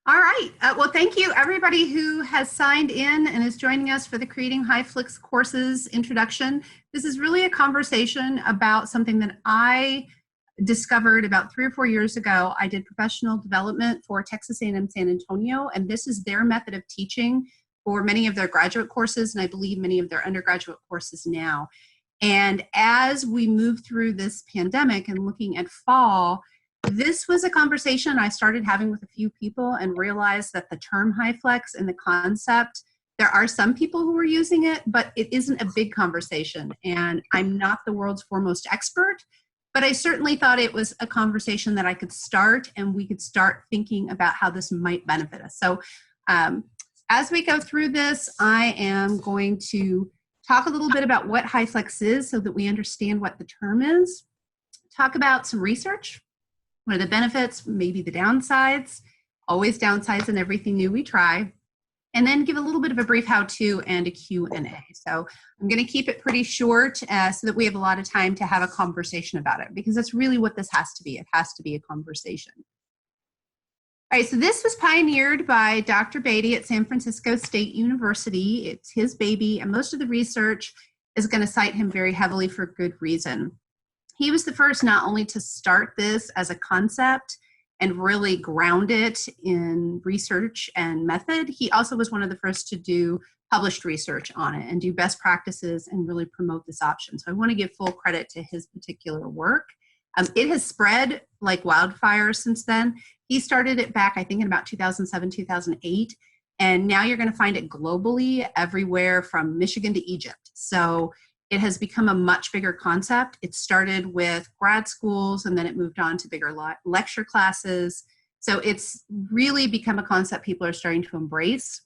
All right. Well, thank you everybody who has signed in and is joining us for the Creating HyFlex courses introduction. This is really a conversation about something that I discovered about 3 or 4 years ago. I did professional development for Texas A&M San Antonio, and this is their method of teaching for many of their graduate courses, and I believe many of their undergraduate courses now. And as we move through this pandemic and looking at fall, this was a conversation I started having with a few people and realized that the term HyFlex and the concept, there are some people who are using it, but it isn't a big conversation. And I'm not the world's foremost expert, but I certainly thought it was a conversation that I could start and we could start thinking about how this might benefit us. So as we go through this, I am going to talk a little bit about what HyFlex is so that we understand what the term is, talk about some research. What are the benefits, maybe the downsides, always downsides in everything new we try, and then give a little bit of a brief how-to and a Q&A. So I'm going to keep it pretty short so that we have a lot of time to have a conversation about it, because that's really what this has to be. It has to be a conversation. All right, so this was pioneered by Dr. Beatty at San Francisco State University. It's his baby, and most of the research is going to cite him very heavily for good reason. He was the first not only to start this as a concept and really ground it in research and method, he also was one of the first to do published research on it and do best practices and really promote this option. So I want to give full credit to his particular work. It has spread like wildfire since then. He started it back, I think, in about 2007, 2008. And now you're going to find it globally everywhere from Michigan to Egypt. So it has become a much bigger concept. It started with grad schools and then it moved on to bigger lecture classes. So it's really become a concept people are starting to embrace.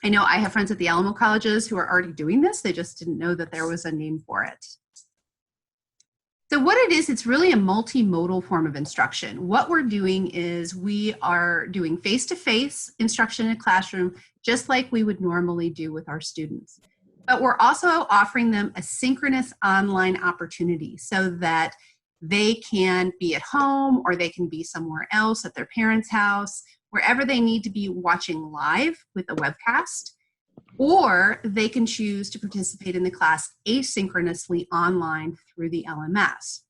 I know I have friends at the Alamo colleges who are already doing this. They just didn't know that there was a name for it. So what it is, it's really a multimodal form of instruction. What we're doing is we are doing face-to-face instruction in a classroom, just like we would normally do with our students. But we're also offering them a synchronous online opportunity so that they can be at home or they can be somewhere else at their parents' house, wherever they need to be watching live with a webcast, or they can choose to participate in the class asynchronously online through the LMS.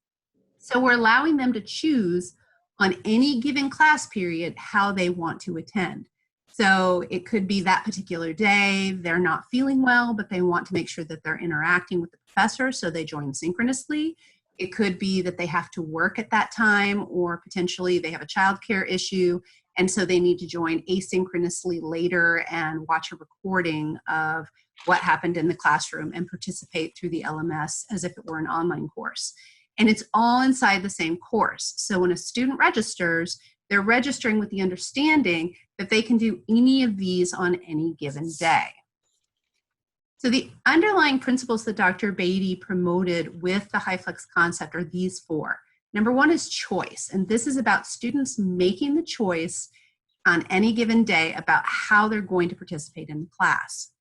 So we're allowing them to choose on any given class period how they want to attend. So it could be that particular day, they're not feeling well, but they want to make sure that they're interacting with the professor, so they join synchronously. It could be that they have to work at that time, or potentially they have a childcare issue, and so they need to join asynchronously later and watch a recording of what happened in the classroom and participate through the LMS as if it were an online course. And it's all inside the same course. So when a student registers, they're registering with the understanding that they can do any of these on any given day. So the underlying principles that Dr. Beatty promoted with the HyFlex concept are these four. Number one is choice, and this is about students making the choice on any given day about how they're going to participate in the class.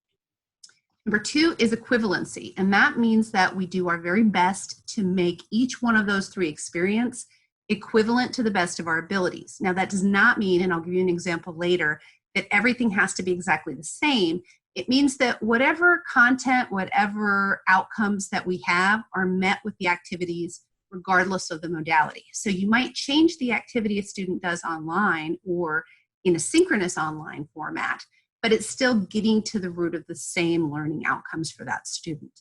Number two is equivalency, and that means that we do our very best to make each one of those three experiences equivalent to the best of our abilities. Now that does not mean, and I'll give you an example later, that everything has to be exactly the same. It means that whatever content, whatever outcomes that we have are met with the activities regardless of the modality. So you might change the activity a student does online or in a synchronous online format, but it's still getting to the root of the same learning outcomes for that student.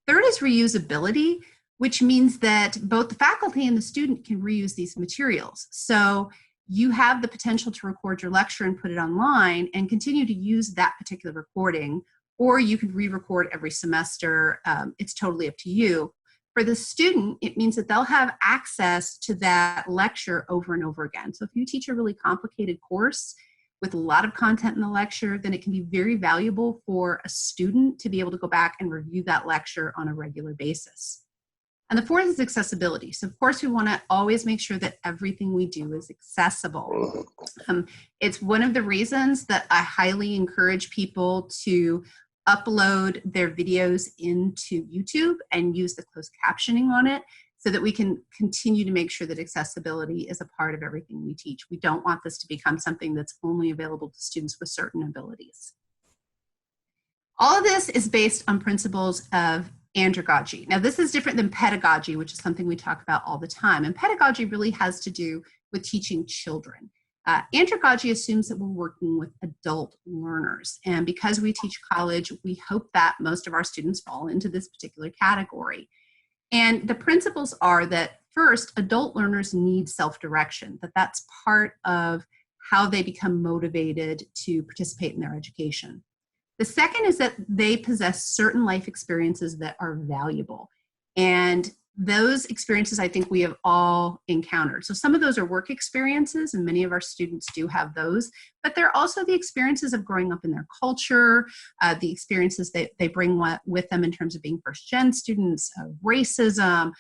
Third is reusability, which means that both the faculty and the student can reuse these materials. So you have the potential to record your lecture and put it online and continue to use that particular recording, or you can re-record every semester. It's totally up to you. For the student, it means that they'll have access to that lecture over and over again. So if you teach a really complicated course with a lot of content in the lecture, then it can be very valuable for a student to be able to go back and review that lecture on a regular basis. And the fourth is accessibility. So of course we want to always make sure that everything we do is accessible. It's one of the reasons that I highly encourage people to upload their videos into YouTube and use the closed captioning on it. so that we can continue to make sure that accessibility is a part of everything we teach. We don't want this to become something that's only available to students with certain abilities. All of this is based on principles of andragogy. Now, this is different than pedagogy, which is something we talk about all the time. And pedagogy really has to do with teaching children. Andragogy assumes that we're working with adult learners. And because we teach college, we hope that most of our students fall into this particular category. And the principles are that first, adult learners need self-direction, that's part of how they become motivated to participate in their education. The second is that they possess certain life experiences that are valuable. And those experiences, I think we have all encountered. So some of those are work experiences, and many of our students do have those, but they're also the experiences of growing up in their culture, the experiences that they bring with them in terms of being first-gen students, of racism,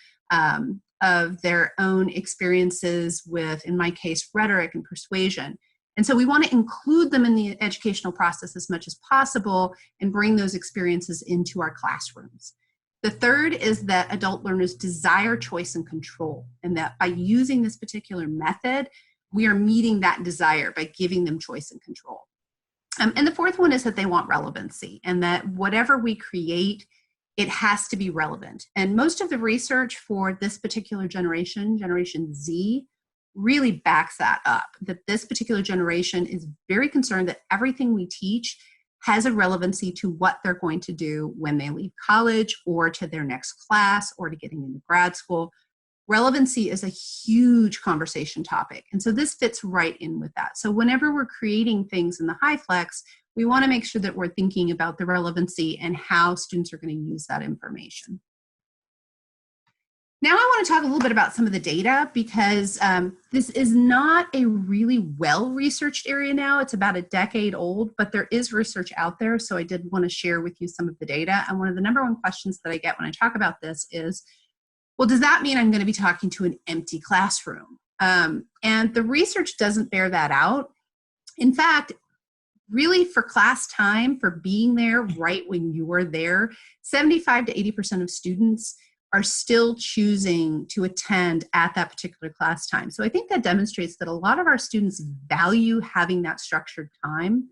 of their own experiences with, in my case, rhetoric and persuasion. And so we want to include them in the educational process as much as possible and bring those experiences into our classrooms. The third is that adult learners desire choice and control, and that by using this particular method, we are meeting that desire by giving them choice and control. And the fourth one is that they want relevancy, and that whatever we create, it has to be relevant. And most of the research for this particular generation, Generation Z, really backs that up, that this particular generation is very concerned that everything we teach has a relevancy to what they're going to do when they leave college or to their next class or to getting into grad school. Relevancy is a huge conversation topic. And so this fits right in with that. So whenever we're creating things in the HyFlex, we want to make sure that we're thinking about the relevancy and how students are going to use that information. Now I want to talk a little bit about some of the data, because this is not a really well-researched area now. It's about a decade old, but there is research out there, so I did want to share with you some of the data. And one of the number one questions that I get when I talk about this is, well, does that mean I'm going to be talking to an empty classroom? And the research doesn't bear that out. In fact, really for class time, for being there right when you are there, 75 to 80% of students are still choosing to attend at that particular class time. So I think that demonstrates that a lot of our students value having that structured time.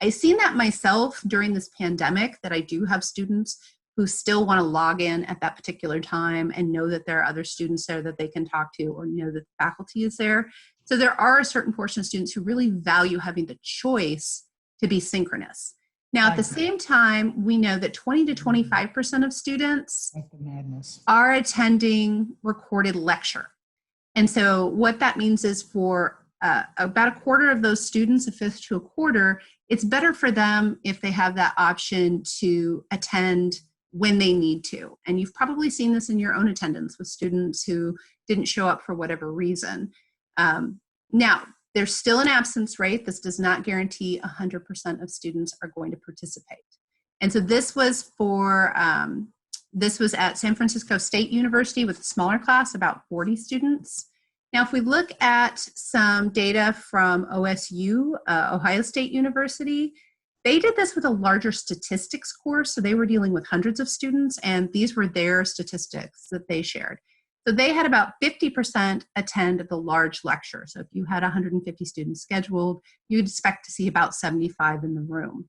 I've seen that myself during this pandemic, that I do have students who still want to log in at that particular time and know that there are other students there that they can talk to, or know that the faculty is there. So there are a certain portion of students who really value having the choice to be synchronous. Now, at the same time, we know that 20 to 25% of students are attending recorded lecture. And so what that means is for about a quarter of those students, a fifth to a quarter, it's better for them if they have that option to attend when they need to. And you've probably seen this in your own attendance with students who didn't show up for whatever reason. Now, there's still an absence rate. This does not guarantee 100% of students are going to participate. And so this was for, this was at San Francisco State University with a smaller class, about 40 students. Now, if we look at some data from OSU, Ohio State University, they did this with a larger statistics course. So they were dealing with hundreds of students, and these were their statistics that they shared. So they had about 50% attend the large lecture. So if you had 150 students scheduled, you'd expect to see about 75 in the room.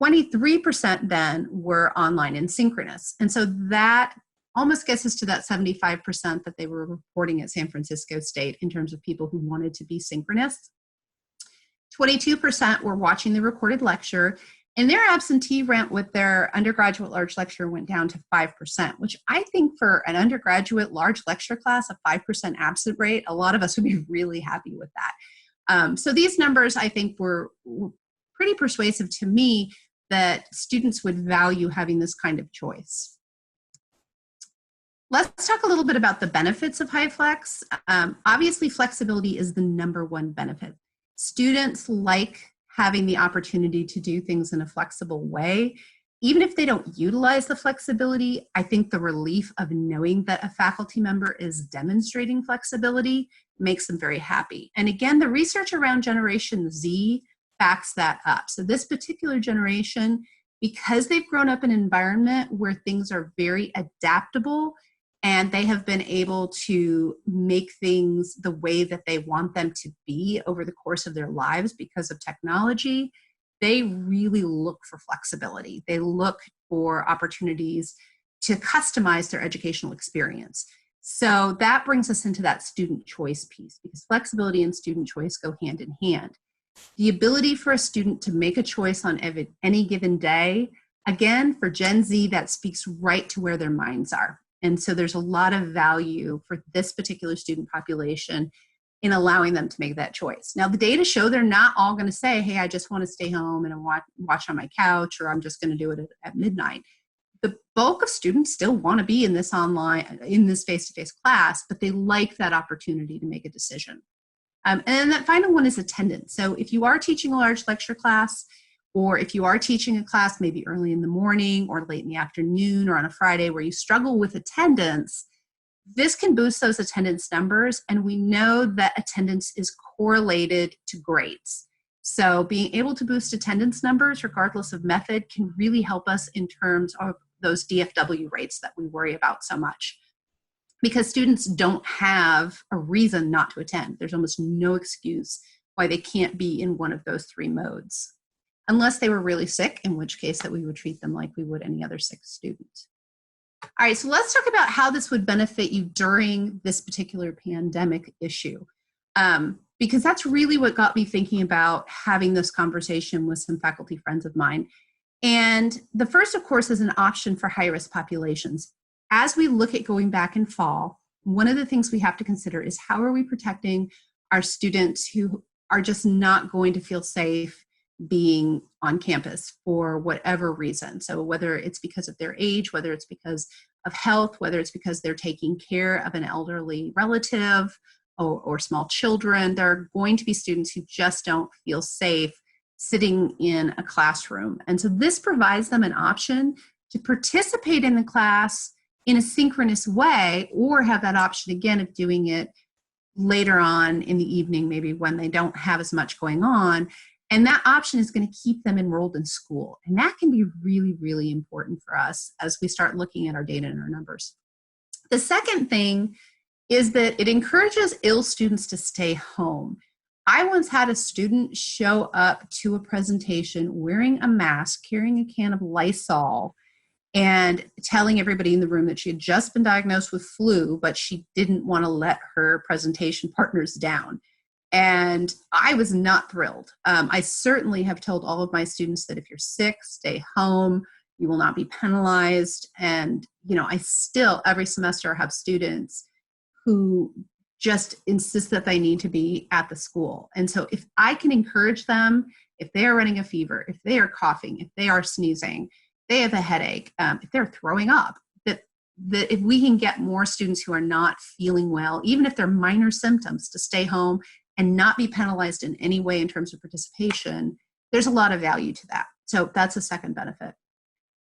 23% then were online and synchronous. And so that almost gets us to that 75% that they were reporting at San Francisco State in terms of people who wanted to be synchronous. 22% were watching the recorded lecture, and their absentee rate with their undergraduate large lecture went down to 5%, which I think for an undergraduate large lecture class, a 5% absent rate, a lot of us would be really happy with that. So these numbers, I think, were pretty persuasive to me that students would value having this kind of choice. Let's talk a little bit about the benefits of HyFlex. Obviously, flexibility is the number one benefit. Students like having the opportunity to do things in a flexible way. Even if they don't utilize the flexibility, I think the relief of knowing that a faculty member is demonstrating flexibility makes them very happy. And again, the research around Generation Z backs that up. So this particular generation, because they've grown up in an environment where things are very adaptable and they have been able to make things the way that they want them to be over the course of their lives because of technology, they really look for flexibility. They look for opportunities to customize their educational experience. So that brings us into that student choice piece, because flexibility and student choice go hand in hand. The ability for a student to make a choice on any given day, again, for Gen Z, that speaks right to where their minds are. And so there's a lot of value for this particular student population in allowing them to make that choice. Now, the data show they're not all going to say, hey, I just want to stay home and watch on my couch, or I'm just going to do it at midnight. The bulk of students still want to be in this face-to-face class, but they like that opportunity to make a decision. And then that final one is attendance. So if you are teaching a large lecture class, or if you are teaching a class maybe early in the morning or late in the afternoon or on a Friday where you struggle with attendance, this can boost those attendance numbers. And we know that attendance is correlated to grades. So being able to boost attendance numbers, regardless of method, can really help us in terms of those DFW rates that we worry about so much. Because students don't have a reason not to attend. There's almost no excuse why they can't be in one of those three modes, unless they were really sick, in which case that we would treat them like we would any other sick student. All right, so let's talk about how this would benefit you during this particular pandemic issue, because that's really what got me thinking about having this conversation with some faculty friends of mine. And the first, of course, is an option for high-risk populations. As we look at going back in fall, one of the things we have to consider is how are we protecting our students who are just not going to feel safe being on campus for whatever reason. So whether it's because of their age, whether it's because of health, whether it's because they're taking care of an elderly relative or small children, there are going to be students who just don't feel safe sitting in a classroom. And so this provides them an option to participate in the class in a synchronous way, or have that option again of doing it later on in the evening, maybe when they don't have as much going on. And that option is going to keep them enrolled in school. And that can be really, really important for us as we start looking at our data and our numbers. The second thing is that it encourages ill students to stay home. I once had a student show up to a presentation wearing a mask, carrying a can of Lysol, and telling everybody in the room that she had just been diagnosed with flu, but she didn't want to let her presentation partners down. And I was not thrilled. I certainly have told all of my students that if you're sick, stay home. You will not be penalized. And, I still, every semester, have students who just insist that they need to be at the school. And so if I can encourage them, if they are running a fever, if they are coughing, if they are sneezing, they have a headache, if they're throwing up, that if we can get more students who are not feeling well, even if they're minor symptoms, to stay home and not be penalized in any way in terms of participation, there's a lot of value to that. So that's a second benefit.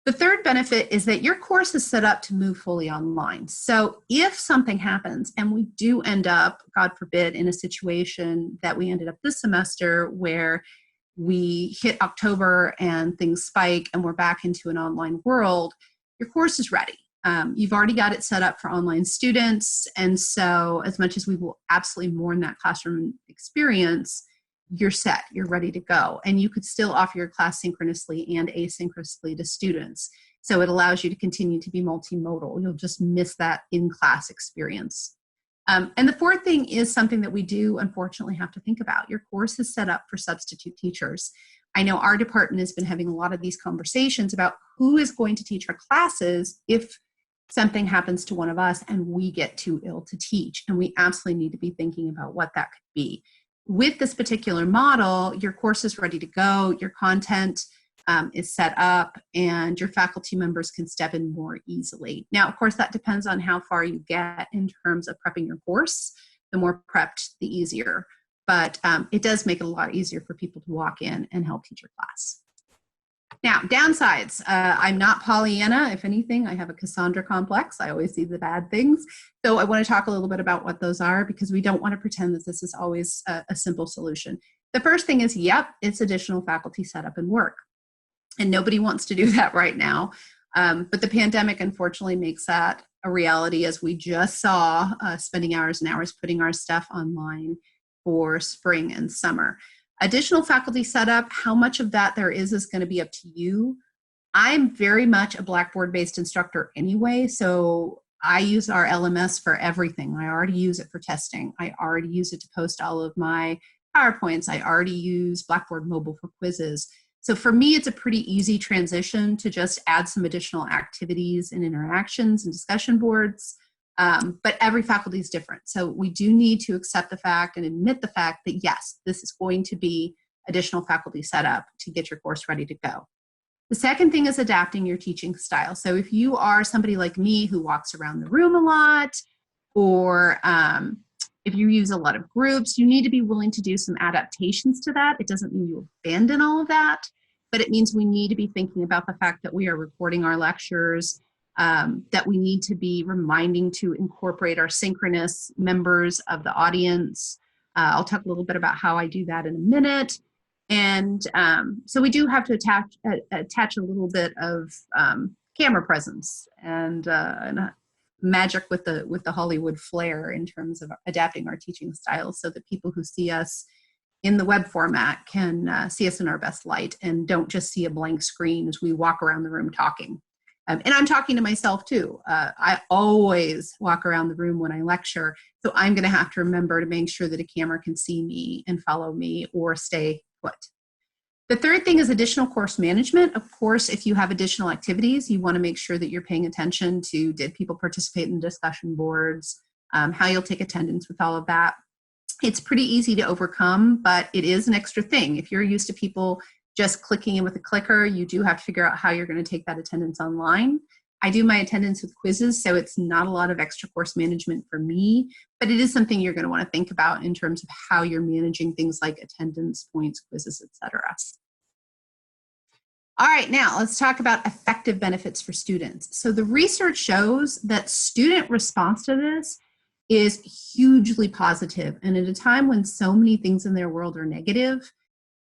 The third benefit is that your course is set up to move fully online. So if something happens and we do end up, God forbid, in a situation that we ended up this semester where we hit October and things spike and we're back into an online world, your course is ready. You've already got it set up for online students. And so as much as we will absolutely mourn that classroom experience, you're set, you're ready to go. And you could still offer your class synchronously and asynchronously to students. So it allows you to continue to be multimodal. You'll just miss that in-class experience. And the fourth thing is something that we do unfortunately have to think about. Your course is set up for substitute teachers. I know our department has been having a lot of these conversations about who is going to teach our classes if something happens to one of us and we get too ill to teach. And we absolutely need to be thinking about what that could be. With this particular model, your course is ready to go, your content is set up, and your faculty members can step in more easily. Now, of course, that depends on how far you get in terms of prepping your course. The more prepped, the easier. But it does make it a lot easier for people to walk in and help teach your class. Now, downsides. I'm not Pollyanna. If anything, I have a Cassandra complex. I always see the bad things. So I want to talk a little bit about what those are, because we don't want to pretend that this is always a simple solution. The first thing is, yep, it's additional faculty setup and work. And nobody wants to do that right now. But the pandemic, unfortunately, makes that a reality, as we just saw, spending hours and hours putting our stuff online for spring and summer. Additional faculty setup, how much of that there is going to be up to you. I'm very much a Blackboard-based instructor anyway, so I use our LMS for everything. I already use it for testing. I already use it to post all of my PowerPoints. I already use Blackboard Mobile for quizzes. So for me, it's a pretty easy transition to just add some additional activities and interactions and discussion boards. But every faculty is different. So we do need to accept the fact and admit the fact that yes, this is going to be additional faculty setup to get your course ready to go. The second thing is adapting your teaching style. So if you are somebody like me who walks around the room a lot, or if you use a lot of groups, you need to be willing to do some adaptations to that. It doesn't mean you abandon all of that, but it means we need to be thinking about the fact that we are recording our lectures, that we need to be reminding to incorporate our synchronous members of the audience. I'll talk a little bit about how I do that in a minute. And so we do have to attach a little bit of camera presence and magic with the Hollywood flair in terms of adapting our teaching styles, so that people who see us in the web format can see us in our best light and don't just see a blank screen as we walk around the room talking. And I'm talking to myself too. I always walk around the room when I lecture, so I'm going to have to remember to make sure that a camera can see me and follow me or stay put. The third thing is additional course management. Of course, if you have additional activities, you want to make sure that you're paying attention to, did people participate in discussion boards, how you'll take attendance with all of that. It's pretty easy to overcome, but it is an extra thing. If you're used to people just clicking in with a clicker, you do have to figure out how you're going to take that attendance online. I do my attendance with quizzes, so it's not a lot of extra course management for me, but it is something you're going to want to think about in terms of how you're managing things like attendance, points, quizzes, etc. All right, now let's talk about effective benefits for students. So the research shows that student response to this is hugely positive. And at a time when so many things in their world are negative,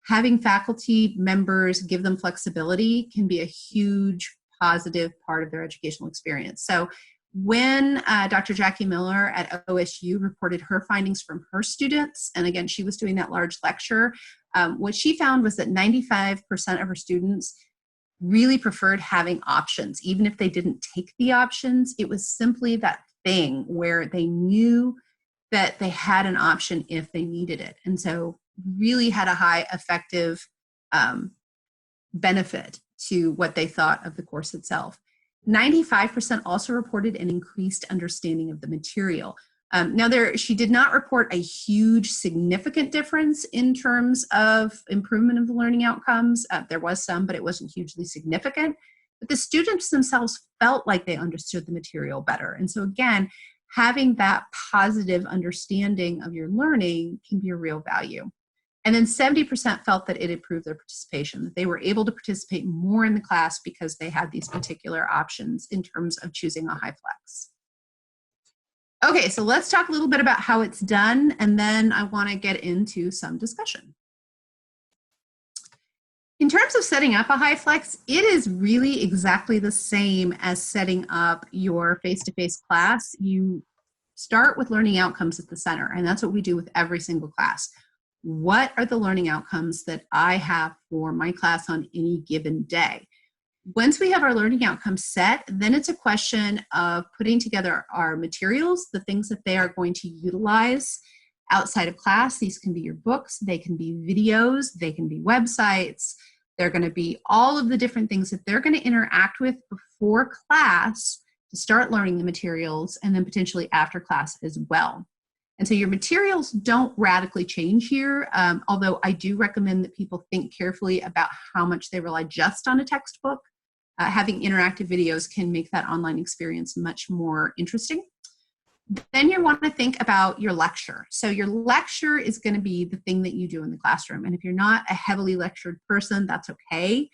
having faculty members give them flexibility can be a huge positive part of their educational experience. So when Dr. Jackie Miller at OSU reported her findings from her students, and again, she was doing that large lecture, what she found was that 95% of her students really preferred having options. Even if they didn't take the options, it was simply that thing where they knew that they had an option if they needed it. And so really had a high effective benefit to what they thought of the course itself. 95% also reported an increased understanding of the material. Now, she did not report a huge significant difference in terms of improvement of the learning outcomes. There was some, but it wasn't hugely significant. But the students themselves felt like they understood the material better. And so again, having that positive understanding of your learning can be a real value. And then 70% felt that it improved their participation, that they were able to participate more in the class because they had these particular options in terms of choosing a HyFlex. Okay, so let's talk a little bit about how it's done, and then I want to get into some discussion. In terms of setting up a HyFlex, it is really exactly the same as setting up your face-to-face class. You start with learning outcomes at the center, and that's what we do with every single class. What are the learning outcomes that I have for my class on any given day? Once we have our learning outcomes set, then it's a question of putting together our materials, the things that they are going to utilize outside of class. These can be your books, they can be videos, they can be websites. They're going to be all of the different things that they're going to interact with before class to start learning the materials, and then potentially after class as well. And so your materials don't radically change here, although I do recommend that people think carefully about how much they rely just on a textbook. Having interactive videos can make that online experience much more interesting. Then you want to think about your lecture. So your lecture is going to be the thing that you do in the classroom. And if you're not a heavily lectured person, that's okay.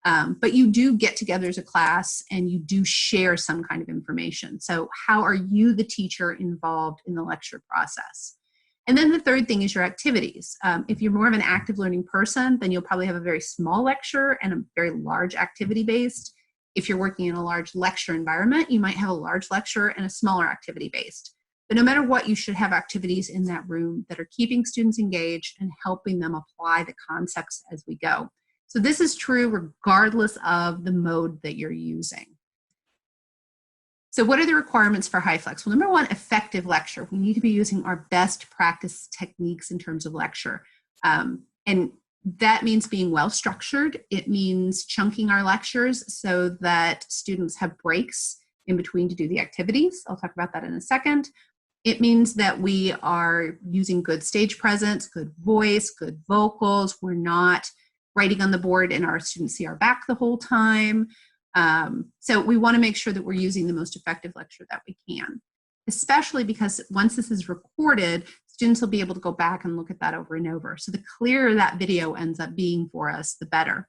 But you do get together as a class and you do share some kind of information. So how are you, the teacher, involved in the lecture process? And then the third thing is your activities. If you're more of an active learning person, then you'll probably have a very small lecture and a very large activity based. If you're working in a large lecture environment, you might have a large lecture and a smaller activity-based. But no matter what, you should have activities in that room that are keeping students engaged and helping them apply the concepts as we go. So this is true regardless of the mode that you're using. So what are the requirements for HyFlex? Well, number one, effective lecture. We need to be using our best practice techniques in terms of lecture. And that means being well structured. It means chunking our lectures so that students have breaks in between to do the activities. I'll talk about that in a second. It means that we are using good stage presence, good voice, good vocals. We're not writing on the board and our students see our back the whole time. So we want to make sure that we're using the most effective lecture that we can, especially because once this is recorded, students will be able to go back and look at that over and over. So the clearer that video ends up being for us, the better.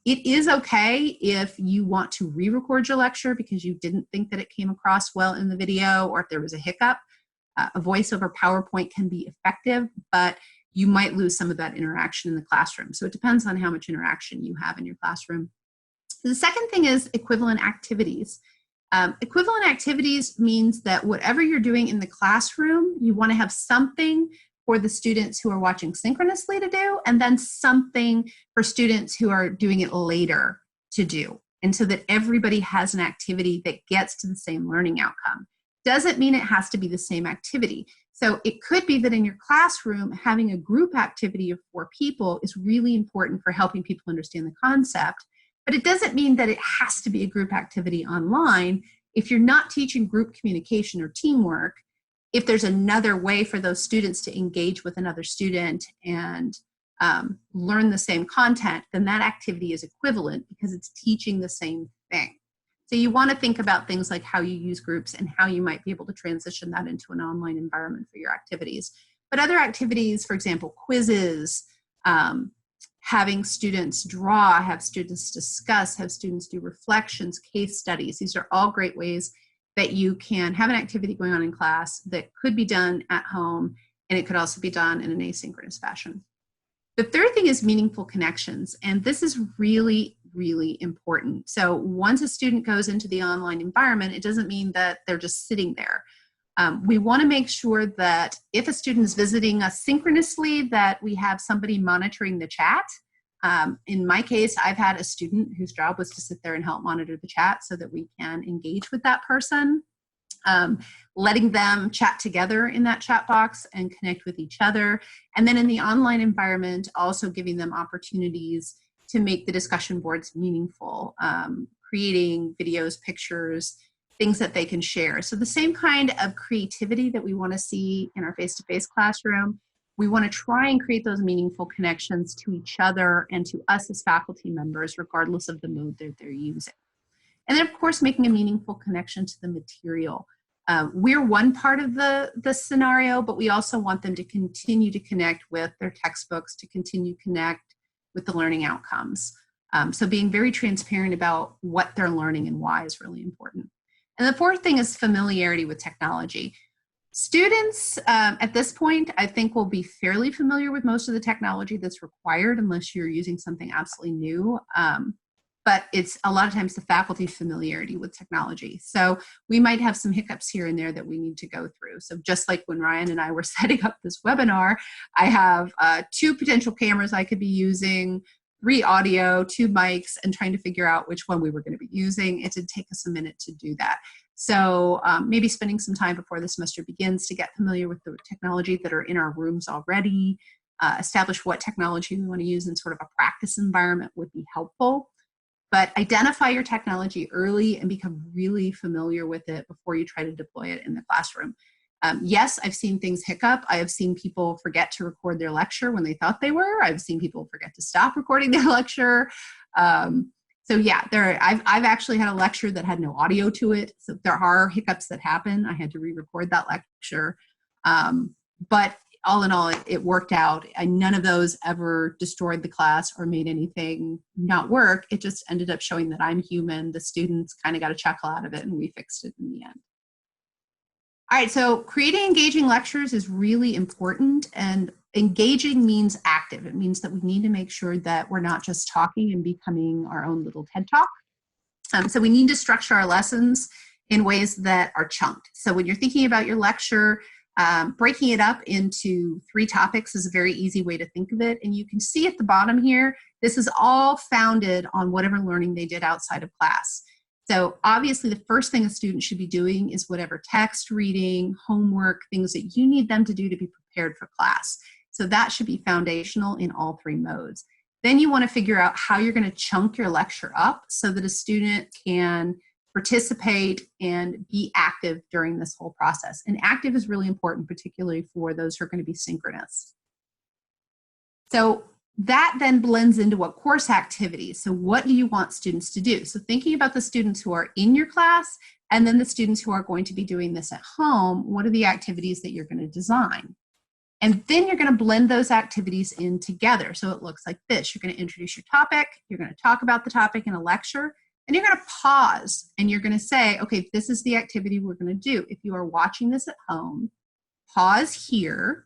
It is okay if you want to re-record your lecture because you didn't think that it came across well in the video, or if there was a hiccup. A voice over PowerPoint can be effective, but you might lose some of that interaction in the classroom. So it depends on how much interaction you have in your classroom. The second thing is equivalent activities. Equivalent activities means that whatever you're doing in the classroom, you want to have something for the students who are watching synchronously to do, and then something for students who are doing it later to do. And so that everybody has an activity that gets to the same learning outcome. Doesn't mean it has to be the same activity. So it could be that in your classroom, having a group activity of 4 people is really important for helping people understand the concept. But it doesn't mean that it has to be a group activity online. If you're not teaching group communication or teamwork, if there's another way for those students to engage with another student and learn the same content, then that activity is equivalent because it's teaching the same thing. So you want to think about things like how you use groups and how you might be able to transition that into an online environment for your activities. But other activities, for example, quizzes, having students draw, have students discuss, have students do reflections, case studies. These are all great ways that you can have an activity going on in class that could be done at home, and it could also be done in an asynchronous fashion. The third thing is meaningful connections, and this is really, really important. So once a student goes into the online environment, it doesn't mean that they're just sitting there. We want to make sure that if a student is visiting us synchronously, that we have somebody monitoring the chat. In my case, I've had a student whose job was to sit there and help monitor the chat so that we can engage with that person, letting them chat together in that chat box and connect with each other. And then in the online environment, also giving them opportunities to make the discussion boards meaningful, creating videos, pictures, things that they can share. So the same kind of creativity that we want to see in our face-to-face classroom, we want to try and create those meaningful connections to each other and to us as faculty members, regardless of the mode that they're using. And then, of course, making a meaningful connection to the material. We're one part of the scenario, but we also want them to continue to connect with their textbooks, to continue to connect with the learning outcomes. So being very transparent about what they're learning and why is really important. And the fourth thing is familiarity with technology. Students at this point, I think, will be fairly familiar with most of the technology that's required unless you're using something absolutely new. But it's a lot of times the faculty's familiarity with technology. So we might have some hiccups here and there that we need to go through. So just like when Ryan and I were setting up this webinar, I have 2 potential cameras I could be using, 3 audio, 2 mics, and trying to figure out which one we were going to be using. It did take us a minute to do that. So maybe spending some time before the semester begins to get familiar with the technology that are in our rooms already, establish what technology we want to use in sort of a practice environment would be helpful. But identify your technology early and become really familiar with it before you try to deploy it in the classroom. Yes, I've seen things hiccup. I have seen people forget to record their lecture when they thought they were. I've seen people forget to stop recording their lecture. So yeah, I've actually had a lecture that had no audio to it. So there are hiccups that happen. I had to re-record that lecture. But all in all, it worked out. And none of those ever destroyed the class or made anything not work. It just ended up showing that I'm human. The students kind of got a chuckle out of it, and we fixed it in the end. All right, so creating engaging lectures is really important, and engaging means active. It means that we need to make sure that we're not just talking and becoming our own little TED Talk. So we need to structure our lessons in ways that are chunked. So when you're thinking about your lecture, breaking it up into 3 topics is a very easy way to think of it. And you can see at the bottom here, this is all founded on whatever learning they did outside of class. So obviously the first thing a student should be doing is whatever text, reading, homework, things that you need them to do to be prepared for class. So that should be foundational in all 3 modes. Then you want to figure out how you're going to chunk your lecture up so that a student can participate and be active during this whole process. And active is really important, particularly for those who are going to be synchronous. So that then blends into what course activities. So what do you want students to do? So thinking about the students who are in your class and then the students who are going to be doing this at home, what are the activities that you're going to design? And then you're going to blend those activities in together. So it looks like this. You're going to introduce your topic. You're going to talk about the topic in a lecture. And you're going to pause. And you're going to say, okay, this is the activity we're going to do. If you are watching this at home, pause here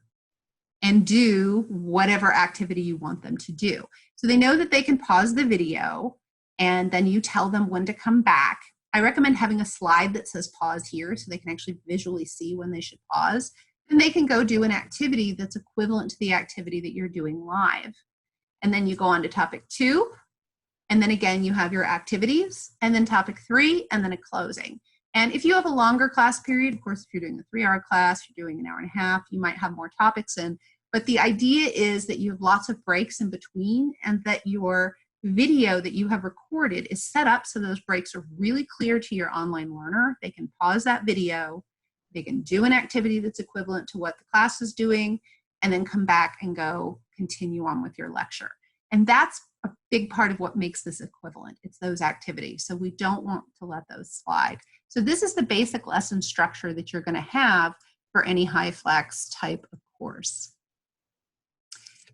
and do whatever activity you want them to do. So they know that they can pause the video and then you tell them when to come back. I recommend having a slide that says pause here so they can actually visually see when they should pause. And they can go do an activity that's equivalent to the activity that you're doing live. And then you go on to topic 2. And then again, you have your activities, and then topic 3, and then a closing. And if you have a longer class period, of course, if you're doing a 3-hour class, you're doing an hour and a half, you might have more topics in. But the idea is that you have lots of breaks in between and that your video that you have recorded is set up so those breaks are really clear to your online learner. They can pause that video. They can do an activity that's equivalent to what the class is doing, and then come back and go continue on with your lecture. And that's a big part of what makes this equivalent. It's those activities. So we don't want to let those slide. So this is the basic lesson structure that you're going to have for any HyFlex type of course.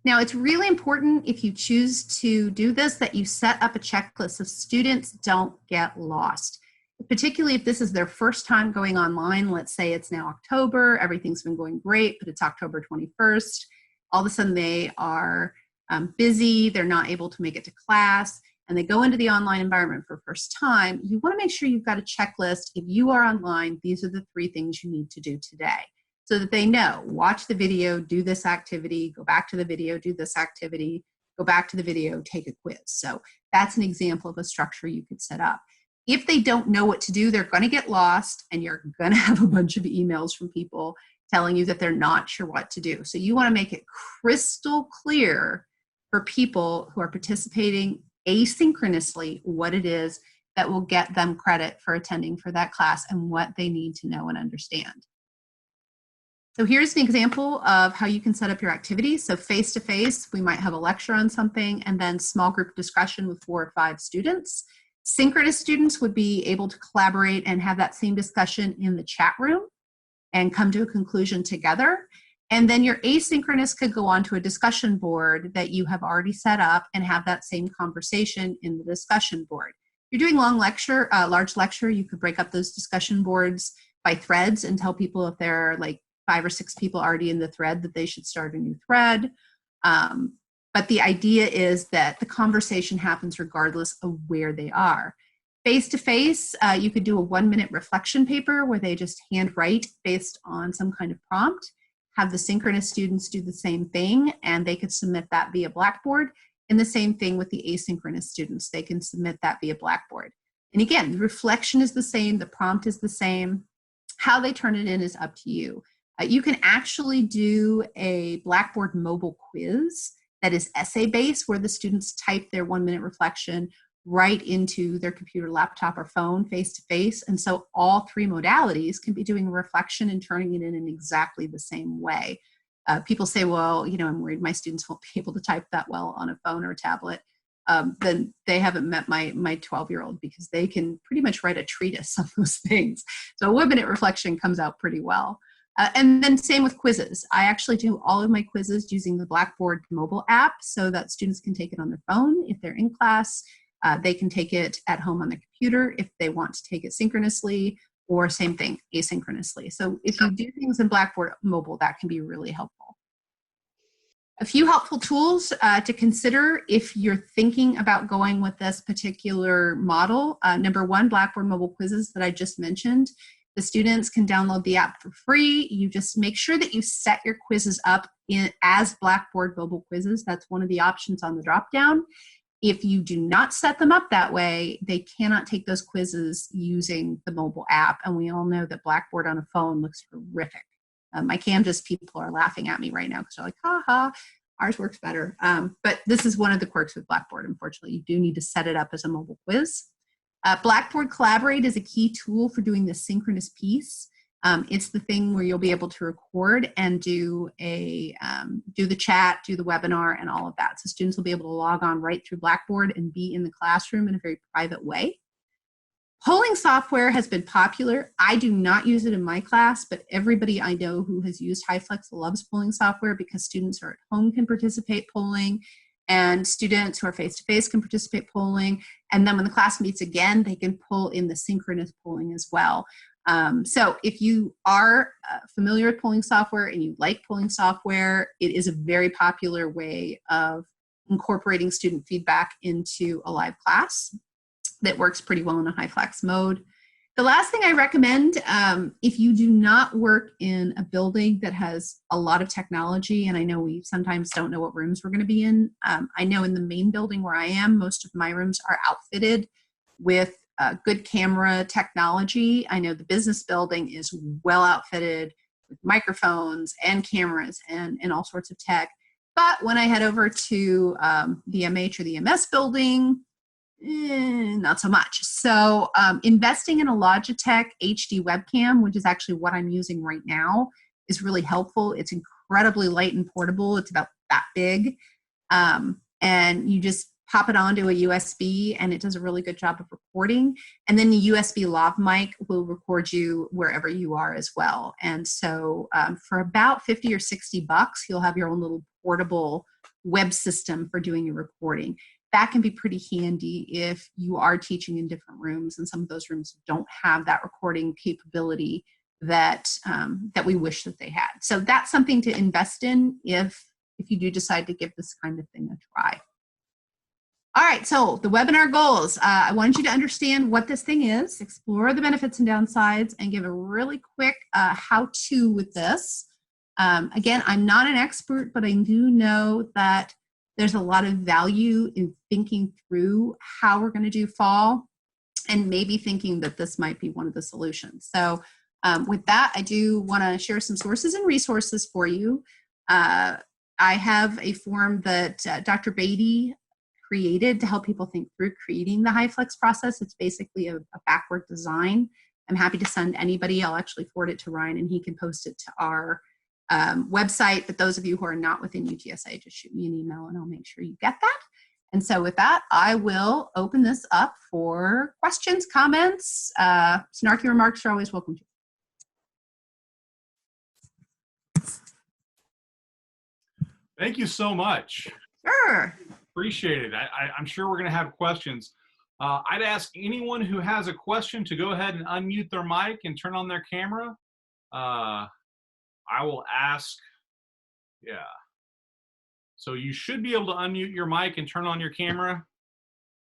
Now, it's really important if you choose to do this that you set up a checklist so students don't get lost. Particularly if this is their first time going online. Let's say it's now October, everything's been going great, but it's October 21st. All of a sudden they are busy, they're not able to make it to class, and they go into the online environment for the first time. You want to make sure you've got a checklist. If you are online, these are the 3 things you need to do today, so that they know, watch the video, do this activity, go back to the video, do this activity, go back to the video, take a quiz. So that's an example of a structure you could set up. If they don't know what to do, they're going to get lost, and you're going to have a bunch of emails from people telling you that they're not sure what to do. So you want to make it crystal clear for people who are participating asynchronously what it is that will get them credit for attending for that class and what they need to know and understand. So here's an example of how you can set up your activities. So face-to-face, we might have a lecture on something, and then small group discussion with 4 or 5 students. Synchronous students would be able to collaborate and have that same discussion in the chat room and come to a conclusion together. And then your asynchronous could go on to a discussion board that you have already set up and have that same conversation in the discussion board. If you're doing large lecture, you could break up those discussion boards by threads and tell people if there are like 5 or 6 people already in the thread that they should start a new thread. But the idea is that the conversation happens regardless of where they are. Face-to-face, you could do a 1-minute reflection paper where they just handwrite based on some kind of prompt. Have the synchronous students do the same thing, and they could submit that via Blackboard. And the same thing with the asynchronous students. They can submit that via Blackboard. And again, the reflection is the same, the prompt is the same. How they turn it in is up to you. You can actually do a Blackboard mobile quiz that is essay-based, where the students type their 1-minute reflection right into their computer, laptop, or phone face-to-face. And so all 3 modalities can be doing a reflection and turning it in exactly the same way. People say, well, you know, I'm worried my students won't be able to type that well on a phone or a tablet. Then they haven't met my 12-year-old, because they can pretty much write a treatise on those things. So a 1-minute reflection comes out pretty well. And then same with quizzes. I actually do all of my quizzes using the Blackboard mobile app so that students can take it on their phone if they're in class. They can take it at home on their computer if they want to take it synchronously, or same thing, asynchronously. So if you do things in Blackboard mobile, that can be really helpful. A few helpful tools to consider if you're thinking about going with this particular model. Number one, Blackboard mobile quizzes that I just mentioned. The students can download the app for free. You just make sure that you set your quizzes up as Blackboard mobile quizzes. That's one of the options on the dropdown. If you do not set them up that way, they cannot take those quizzes using the mobile app. And we all know that Blackboard on a phone looks horrific. My Canvas people are laughing at me right now because they're like, ha ha, ours works better. But this is one of the quirks with Blackboard, unfortunately. You do need to set it up as a mobile quiz. Blackboard Collaborate is a key tool for doing the synchronous piece. It's the thing where you'll be able to record and do the chat, do the webinar, and all of that. So students will be able to log on right through Blackboard and be in the classroom in a very private way. Polling software has been popular. I do not use it in my class, but everybody I know who has used HyFlex loves polling software because students who are at home can participate polling, and students who are face-to-face can participate polling. And then when the class meets again, they can pull in the synchronous polling as well. So if you are familiar with polling software and you like polling software, it is a very popular way of incorporating student feedback into a live class that works pretty well in a HyFlex mode. The last thing I recommend, if you do not work in a building that has a lot of technology, and I know we sometimes don't know what rooms we're going to be in. I know in the main building where I am, most of my rooms are outfitted with good camera technology. I know the business building is well outfitted with microphones and cameras and all sorts of tech. But when I head over to the MH or the MS building, not so much. So investing in a Logitech HD webcam, which is actually what I'm using right now, is really helpful. It's incredibly light and portable. It's about that big. And you just pop it onto a USB and it does a really good job of recording. And then the USB lav mic will record you wherever you are as well. And so for about 50 or 60 bucks, you'll have your own little portable web system for doing your recording. That can be pretty handy if you are teaching in different rooms, and some of those rooms don't have that recording capability that that we wish that they had. So that's something to invest in if you do decide to give this kind of thing a try. All right, so the webinar goals. I want you to understand what this thing is, explore the benefits and downsides, and give a really quick how-to with this. Again, I'm not an expert, but I do know that there's a lot of value in thinking through how we're going to do fall and maybe thinking that this might be one of the solutions. So with that, I do want to share some sources and resources for you. I have a form that Dr. Beatty created to help people think through creating the HyFlex process. It's basically a backward design. I'm happy to send anybody. I'll actually forward it to Ryan and he can post it to our website. But those of you who are not within UTSA, just shoot me an email and I'll make sure you get that. And so with that, I will open this up for questions, comments. Snarky remarks are always welcome to. Thank you so much. Sure. Appreciate it. I'm sure we're going to have questions. I'd ask anyone who has a question to go ahead and unmute their mic and turn on their camera. I will ask, yeah. So you should be able to unmute your mic and turn on your camera.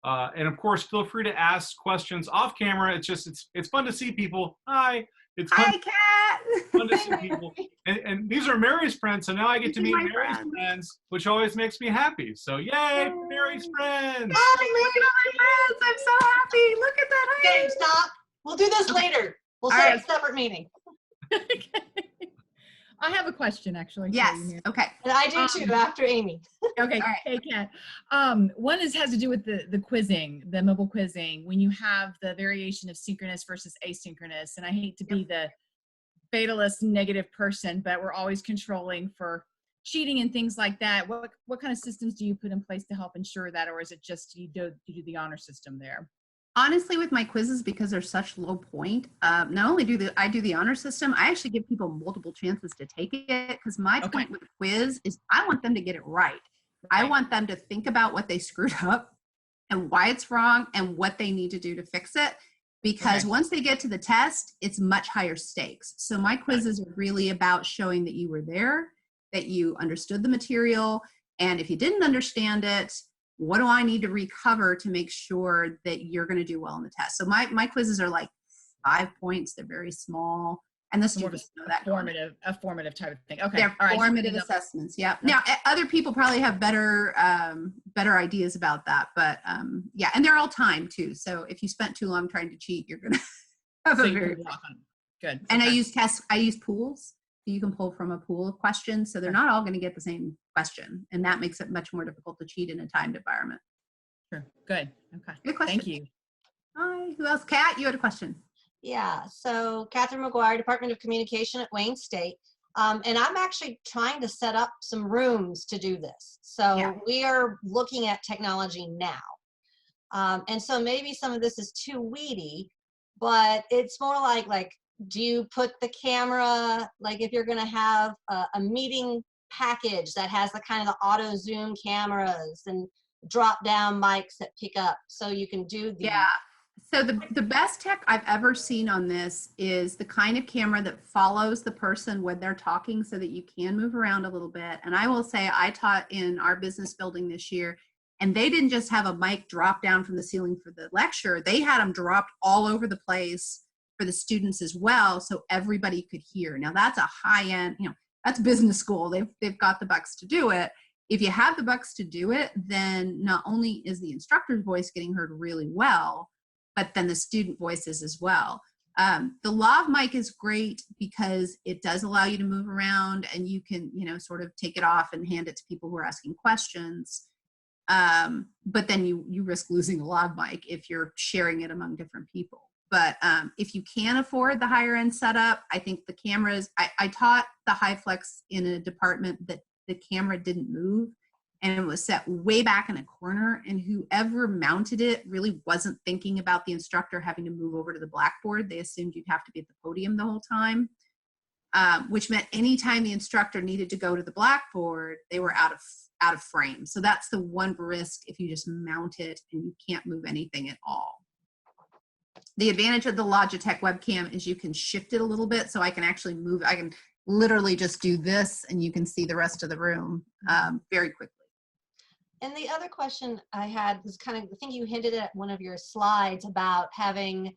And of course, feel free to ask questions off camera. It's fun to see people. Hi. It's fun. Hi, Kat. Fun to see people. And these are Mary's friends, so now I get to meet Mary's friends, which always makes me happy. So yay, Mary's friends. Oh, look at my friends. I'm so happy. Look at that. Okay, stop. We'll do this later. We'll set a separate meeting. Okay. I have a question, actually. Yes. Okay. And I do too, after Amy. Okay. All right. Hey, Kat. One has to do with the quizzing, the mobile quizzing, when you have the variation of synchronous versus asynchronous. And I hate to be the fatalist negative person, but we're always controlling for cheating and things like that. What kind of systems do you put in place to help ensure that, or is it just you do the honor system there? Honestly, with my quizzes, because they're such low point, not only do I do the honor system, I actually give people multiple chances to take it, because my point with the quiz is I want them to get it right. I want them to think about what they screwed up and why it's wrong and what they need to do to fix it, because once they get to the test, it's much higher stakes. So my quizzes are really about showing that you were there that you understood the material. And if you didn't understand it, what do I need to recover to make sure that you're going to do well in the test? So my quizzes are like 5 points. They're very small. And the students know that. A formative type of thing. Okay. They're All right. formative assessments. Yeah. Okay. Now, other people probably have better ideas about that, but yeah, and they're all timed too. So if you spent too long trying to cheat, you're gonna have a very good. And okay. I use pools. So you can pull from a pool of questions, so they're not all going to get the same question, and that makes it much more difficult to cheat in a timed environment. Sure. Good. Okay. Good question. Thank you. Hi. Who else? Kat, you had a question. Yeah, so Catherine McGuire, Department of Communication at Wayne State. And I'm actually trying to set up some rooms to do this. So we are looking at technology now. And so maybe some of this is too weedy, but it's more like, do you put the camera, like if you're gonna have a meeting package that has the kind of the auto zoom cameras and drop down mics that pick up so you can do the So the best tech I've ever seen on this is the kind of camera that follows the person when they're talking so that you can move around a little bit. And I will say I taught in our business building this year, and they didn't just have a mic drop down from the ceiling for the lecture. They had them dropped all over the place for the students as well, so everybody could hear. Now that's a high end, that's business school. They've got the bucks to do it. If you have the bucks to do it, then not only is the instructor's voice getting heard really well, but then the student voices as well. The lav mic is great because it does allow you to move around, and you can, sort of take it off and hand it to people who are asking questions. But then you risk losing a lav mic if you're sharing it among different people. But if you can afford the higher end setup, I think the cameras, I taught the HyFlex in a department that the camera didn't move, and it was set way back in a corner, and whoever mounted it really wasn't thinking about the instructor having to move over to the blackboard. They assumed you'd have to be at the podium the whole time, which meant anytime the instructor needed to go to the blackboard, they were out of frame. So that's the one risk if you just mount it and you can't move anything at all. The advantage of the Logitech webcam is you can shift it a little bit, so I can actually move. I can literally just do this, and you can see the rest of the room very quickly. And the other question I had was kind of, I think you hinted at one of your slides about having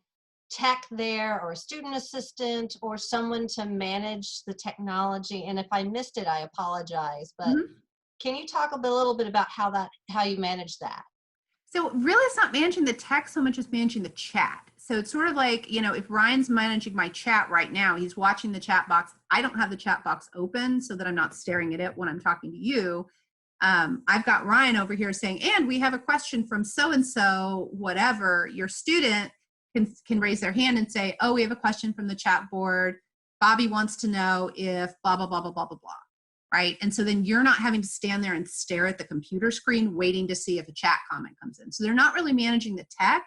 tech there, or a student assistant, or someone to manage the technology. And if I missed it, I apologize. But can you talk a little bit about how you manage that? So really, it's not managing the tech so much as managing the chat. So it's sort of like, if Ryan's managing my chat right now, he's watching the chat box. I don't have the chat box open so that I'm not staring at it when I'm talking to you. I've got Ryan over here saying, and we have a question from so-and-so, whatever. Your student can raise their hand and say, oh, we have a question from the chat board. Bobby wants to know if blah, blah, blah, blah, blah, blah, blah. Right? And so then you're not having to stand there and stare at the computer screen waiting to see if a chat comment comes in. So they're not really managing the tech,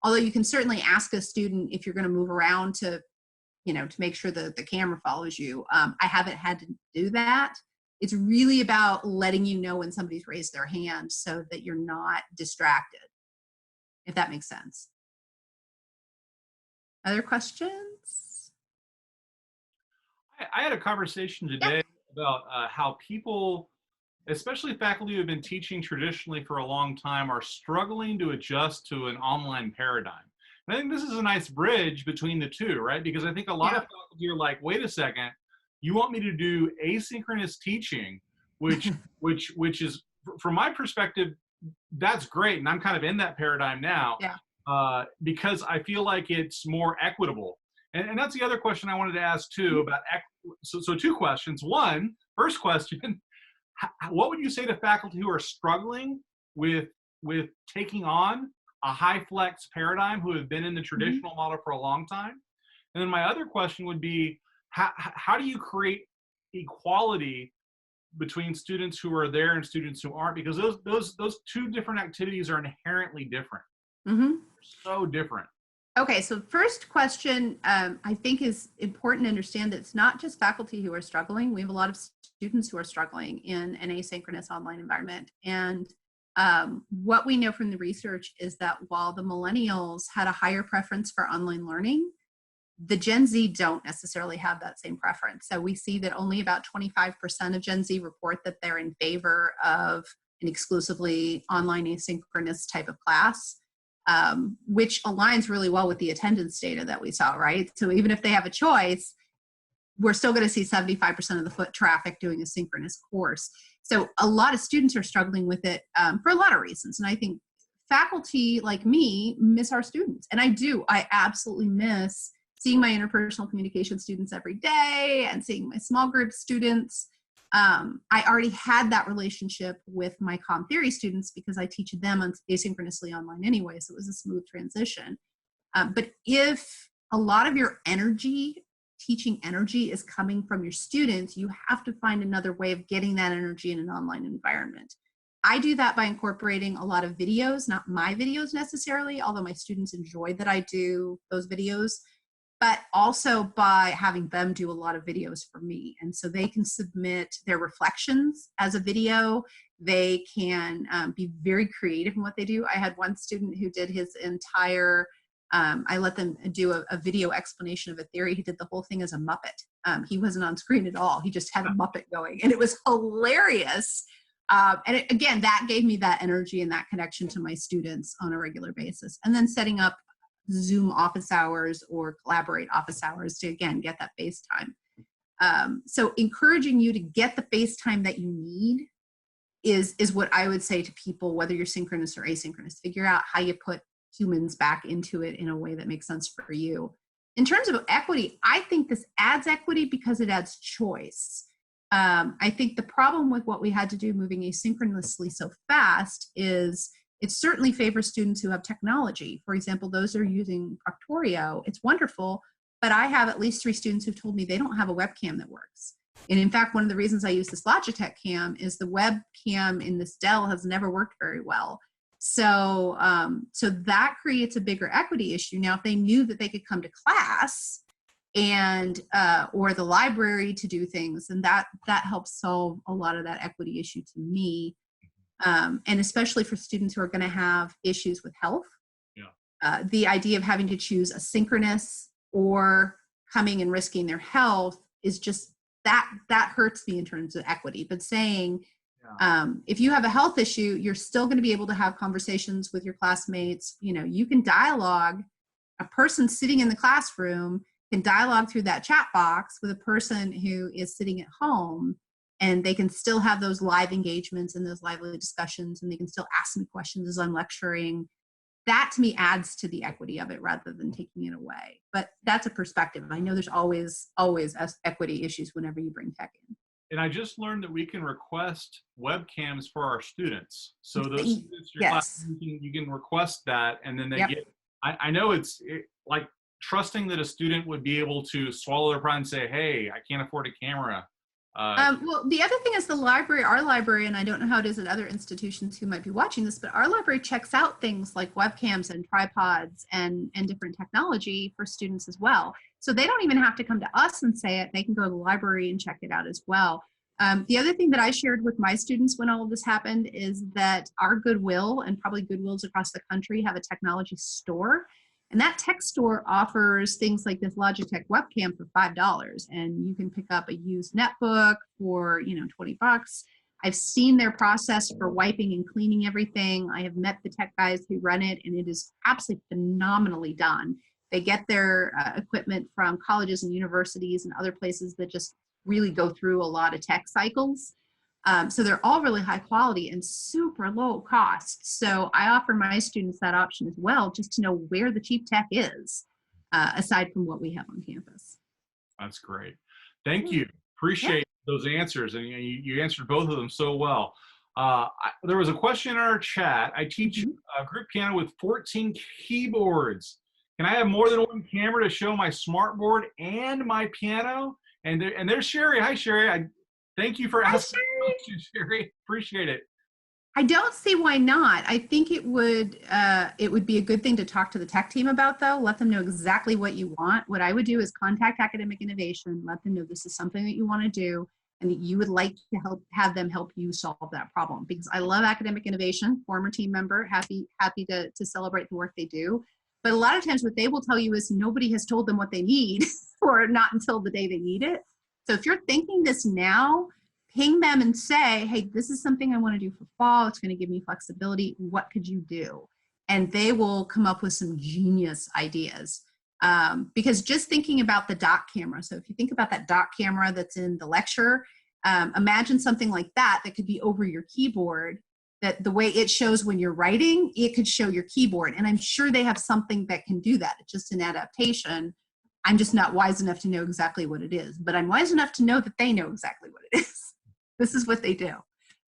although you can certainly ask a student if you're going to move around to make sure that the camera follows you. I haven't had to do that. It's really about letting you know when somebody's raised their hand so that you're not distracted, if that makes sense. Other questions? I had a conversation today about how people, especially faculty who have been teaching traditionally for a long time, are struggling to adjust to an online paradigm. And I think this is a nice bridge between the two, right? Because I think a lot of faculty are like, wait a second, you want me to do asynchronous teaching, which is, from my perspective, that's great. And I'm kind of in that paradigm now because I feel like it's more equitable. And that's the other question I wanted to ask too about, so two questions. First question, what would you say to faculty who are struggling with taking on a HyFlex paradigm, who have been in the traditional model for a long time? And then my other question would be, how do you create equality between students who are there and students who aren't? Because those two different activities are inherently different. So different. Okay, so first question, I think is important to understand that it's not just faculty who are struggling. We have a lot of students who are struggling in an asynchronous online environment. And what we know from the research is that while the millennials had a higher preference for online learning, The Gen Z don't necessarily have that same preference. So we see that only about 25% of Gen Z report that they're in favor of an exclusively online asynchronous type of class, which aligns really well with the attendance data that we saw, right? So even if they have a choice, we're still going to see 75% of the foot traffic doing a synchronous course. So a lot of students are struggling with it for a lot of reasons. And I think faculty like me miss our students. And I do. I absolutely miss seeing my interpersonal communication students every day and seeing my small group students. I already had that relationship with my comm theory students because I teach them asynchronously online anyway, so it was a smooth transition. But if a lot of your energy, teaching energy, is coming from your students, you have to find another way of getting that energy in an online environment. I do that by incorporating a lot of videos, not my videos necessarily, although my students enjoy that I do those videos, but also by having them do a lot of videos for me. And so they can submit their reflections as a video. They can be very creative in what they do. I had one student who did his entire, I let them do a video explanation of a theory. He did the whole thing as a Muppet. He wasn't on screen at all. He just had a Muppet going, and it was hilarious. And again, that gave me that energy and that connection to my students on a regular basis. And then setting up Zoom office hours or Collaborate office hours to, again, get that face time. So encouraging you to get the face time that you need is what I would say to people, whether you're synchronous or asynchronous. Figure out how you put humans back into it in a way that makes sense for you. In terms of equity, I think this adds equity because it adds choice. I think the problem with what we had to do moving asynchronously so fast is it certainly favors students who have technology. For example, those who are using Proctorio, it's wonderful, but I have at least 3 students who've told me they don't have a webcam that works. And in fact, one of the reasons I use this Logitech cam is the webcam in this Dell has never worked very well. So, so that creates a bigger equity issue. Now, if they knew that they could come to class and or the library to do things, and that helps solve a lot of that equity issue to me. And especially for students who are going to have issues with health. Yeah. The idea of having to choose a synchronous or coming and risking their health is just that hurts me in terms of equity. But saying, if you have a health issue, you're still going to be able to have conversations with your classmates. You know, you can dialogue. A person sitting in the classroom can dialogue through that chat box with a person who is sitting at home, and they can still have those live engagements and those lively discussions, and they can still ask me questions as I'm lecturing. That to me adds to the equity of it rather than taking it away. But that's a perspective. I know there's always equity issues whenever you bring tech in. And I just learned that we can request webcams for our students. So those students, your yes. class, you can request that, and then they get. I know it's like trusting that a student would be able to swallow their pride and say, "Hey, I can't afford a camera." Well, the other thing is our library, and I don't know how it is at other institutions who might be watching this, but our library checks out things like webcams and tripods and different technology for students as well. So they don't even have to come to us and say it. They can go to the library and check it out as well. The other thing that I shared with my students when all of this happened is that our Goodwill, and probably Goodwills across the country, have a technology store. And that tech store offers things like this Logitech webcam for $5, and you can pick up a used netbook for, $20. I've seen their process for wiping and cleaning everything. I have met the tech guys who run it, and it is absolutely phenomenally done. They get their equipment from colleges and universities and other places that just really go through a lot of tech cycles. So they're all really high quality and super low cost. So I offer my students that option as well, just to know where the cheap tech is, aside from what we have on campus. That's great. Thank you. Appreciate those answers. And you answered both of them so well. There was a question in our chat. I teach group piano with 14 keyboards. Can I have more than one camera to show my smartboard and my piano? And there's Sherry. Hi, Sherry. Thank you for asking the question, Sherry. Appreciate it. I don't see why not. I think it would be a good thing to talk to the tech team about, though. Let them know exactly what you want. What I would do is contact Academic Innovation, let them know this is something that you want to do and that you would like to have them help you solve that problem. Because I love Academic Innovation, former team member, happy to celebrate the work they do. But a lot of times what they will tell you is nobody has told them what they need or not until the day they need it. So if you're thinking this now, ping them and say, hey, this is something I want to do for fall. It's going to give me flexibility. What could you do? And they will come up with some genius ideas. Because just thinking about the dock camera. So if you think about that dock camera that's in the lecture, imagine something like that could be over your keyboard, that the way it shows when you're writing, it could show your keyboard. And I'm sure they have something that can do that. It's just an adaptation. I'm just not wise enough to know exactly what it is, but I'm wise enough to know that they know exactly what it is. This is what they do.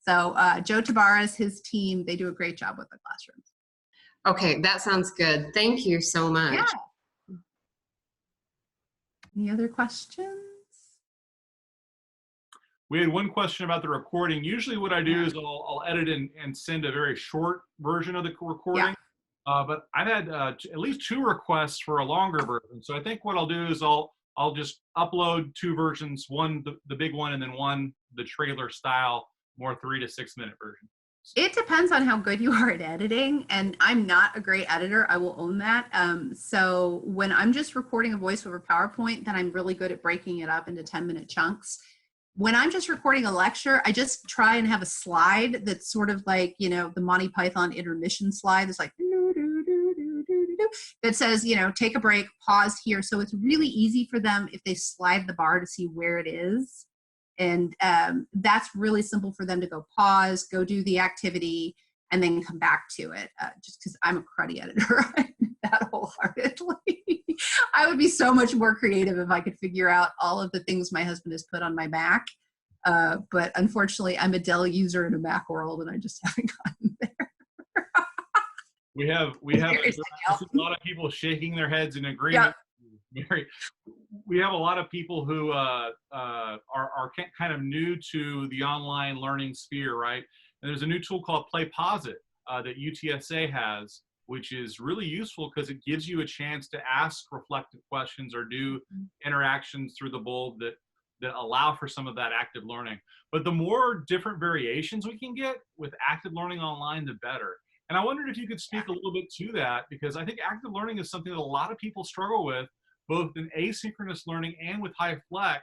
So Joe Tabaras, his team, they do a great job with the classrooms. Okay, that sounds good. Thank you so much. Yeah. Any other questions? We had one question about the recording. Usually what I do is I'll edit and send a very short version of the recording. Yeah. But I've had at least 2 requests for a longer version. So I think what I'll do is I'll just upload 2 versions, one the big one, and then one the trailer style, more 3 to 6 minute version. It depends on how good you are at editing, and I'm not a great editor. I will own that. So when I'm just recording a voice over PowerPoint, then I'm really good at breaking it up into 10-minute chunks. When I'm just recording a lecture, I just try and have a slide that's sort of like, you know, the Monty Python intermission slide. It's like that says, you know, take a break, pause here. So it's really easy for them if they slide the bar to see where it is. And that's really simple for them to go pause, go do the activity, and then come back to it. Just because I'm a cruddy editor, I do that wholeheartedly. I would be so much more creative if I could figure out all of the things my husband has put on my Mac. But unfortunately, I'm a Dell user in a Mac world, and I just haven't gotten there. We have a lot of people shaking their heads in agreement. Mary, we have a lot of people who are kind of new to the online learning sphere, right? And there's a new tool called PlayPosit that UTSA has, which is really useful because it gives you a chance to ask reflective questions or do interactions through the bulb that allow for some of that active learning. But the more different variations we can get with active learning online, the better. And I wondered if you could speak a little bit to that, because I think active learning is something that a lot of people struggle with, both in asynchronous learning and with HyFlex,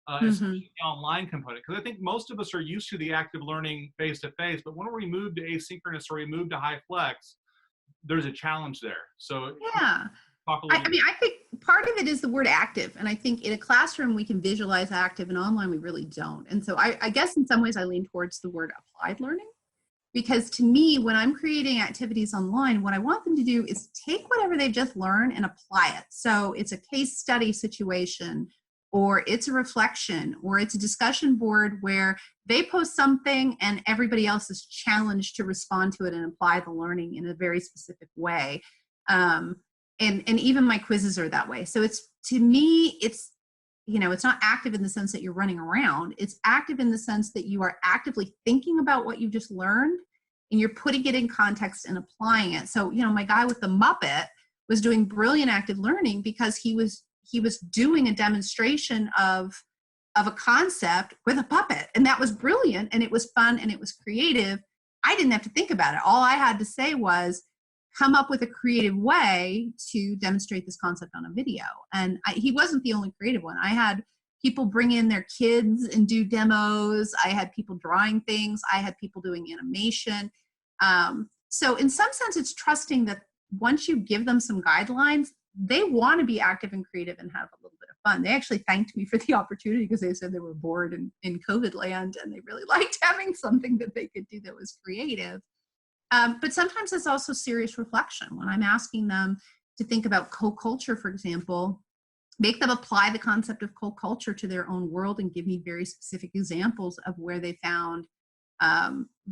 especially the online component. Because I think most of us are used to the active learning face-to-face, but when we move to asynchronous or we move to HyFlex, there's a challenge there. So yeah, I mean, I think part of it is the word active. And I think in a classroom, we can visualize active, and online, we really don't. And so I guess in some ways I lean towards the word applied learning. Because to me, when I'm creating activities online, what I want them to do is take whatever they've just learned and apply it. So it's a case study situation, or it's a reflection, or it's a discussion board where they post something and everybody else is challenged to respond to it and apply the learning in a very specific way. And even my quizzes are that way. So it's, to me, it's, you know, it's not active in the sense that you're running around. It's active in the sense that you are actively thinking about what you just learned and you're putting it in context and applying it. So, you know, my guy with the Muppet was doing brilliant active learning because he was doing a demonstration of a concept with a puppet, and that was brilliant, and it was fun, and it was creative. I didn't have to think about it. All I had to say was, come up with a creative way to demonstrate this concept on a video. And he wasn't the only creative one. I had people bring in their kids and do demos. I had people drawing things. I had people doing animation. So in some sense, it's trusting that once you give them some guidelines, they want to be active and creative and have a little bit of fun. They actually thanked me for the opportunity because they said they were bored in COVID land, and they really liked having something that they could do that was creative. But sometimes it's also serious reflection. When I'm asking them to think about co-culture, for example, make them apply the concept of co-culture to their own world and give me very specific examples of where they found,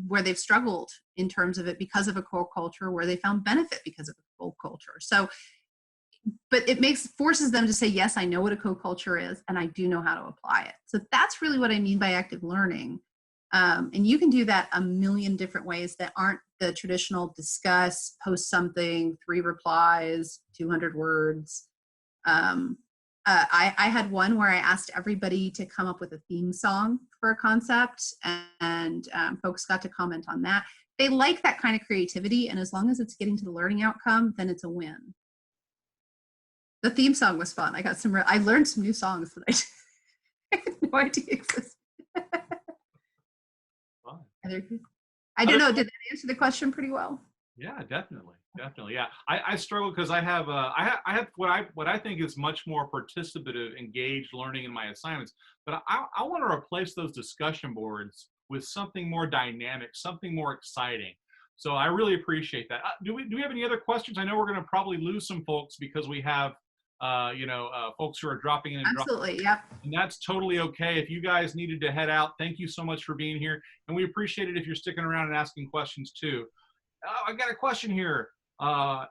where they've struggled in terms of it because of a co-culture, where they found benefit because of a co-culture. So, but it forces them to say, yes, I know what a co-culture is, and I do know how to apply it. So that's really what I mean by active learning. And you can do that a million different ways that aren't the traditional discuss, post something, 3 replies, 200 words. I had one where I asked everybody to come up with a theme song for a concept, and folks got to comment on that. They like that kind of creativity, and as long as it's getting to the learning outcome, then it's a win. The theme song was fun. I got I learned some new songs that I had no idea existed. Fun. I don't know. Did that answer the question pretty well? Yeah, definitely. Yeah, I struggle because I have what I think is much more participative, engaged learning in my assignments. But I want to replace those discussion boards with something more dynamic, something more exciting. So I really appreciate that. Do we have any other questions? I know we're going to probably lose some folks because we have folks who are dropping in and Absolutely. Yep. and that's totally okay. If you guys needed to head out, thank you so much for being here, and we appreciate it if you're sticking around and asking questions too. I got a question here.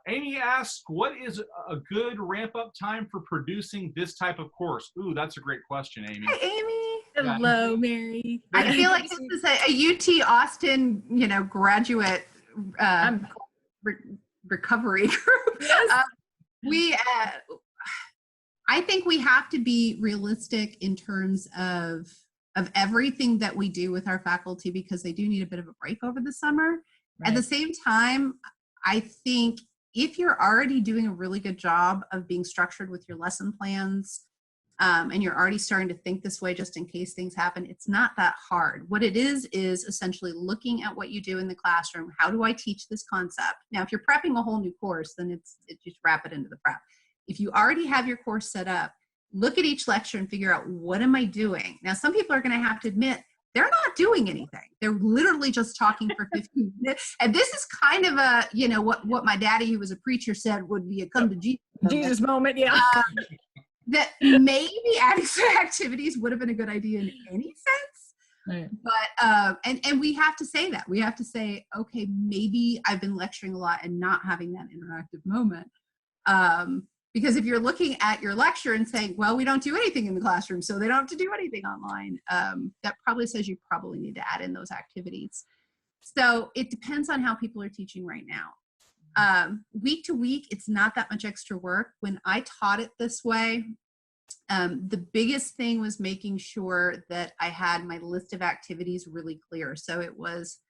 Amy asks, what is a good ramp up time for producing this type of course? Ooh, that's a great question, Amy. Hi, Amy. Hello, Mary. I feel like this is a UT Austin, graduate recovery group. Yes. I think we have to be realistic in terms of everything that we do with our faculty, because they do need a bit of a break over the summer. Right. At the same time, I think if you're already doing a really good job of being structured with your lesson plans, and you're already starting to think this way just in case things happen, it's not that hard. What it is essentially looking at what you do in the classroom. How do I teach this concept? Now, if you're prepping a whole new course, then it's just wrap it into the prep. If you already have your course set up, look at each lecture and figure out, what am I doing? Now, some people are going to have to admit they're not doing anything. They're literally just talking for 15 minutes. And this is kind of a, what my daddy, who was a preacher, said would be a come to Jesus moment. Yeah. That maybe adding some activities would have been a good idea in any sense. Right. But, and we have to say that. We have to say, okay, maybe I've been lecturing a lot and not having that interactive moment. Because if you're looking at your lecture and saying, well, we don't do anything in the classroom, so they don't have to do anything online, that probably says you probably need to add in those activities. So it depends on how people are teaching right now. Week to week, it's not that much extra work. When I taught it this way, the biggest thing was making sure that I had my list of activities really clear. So it was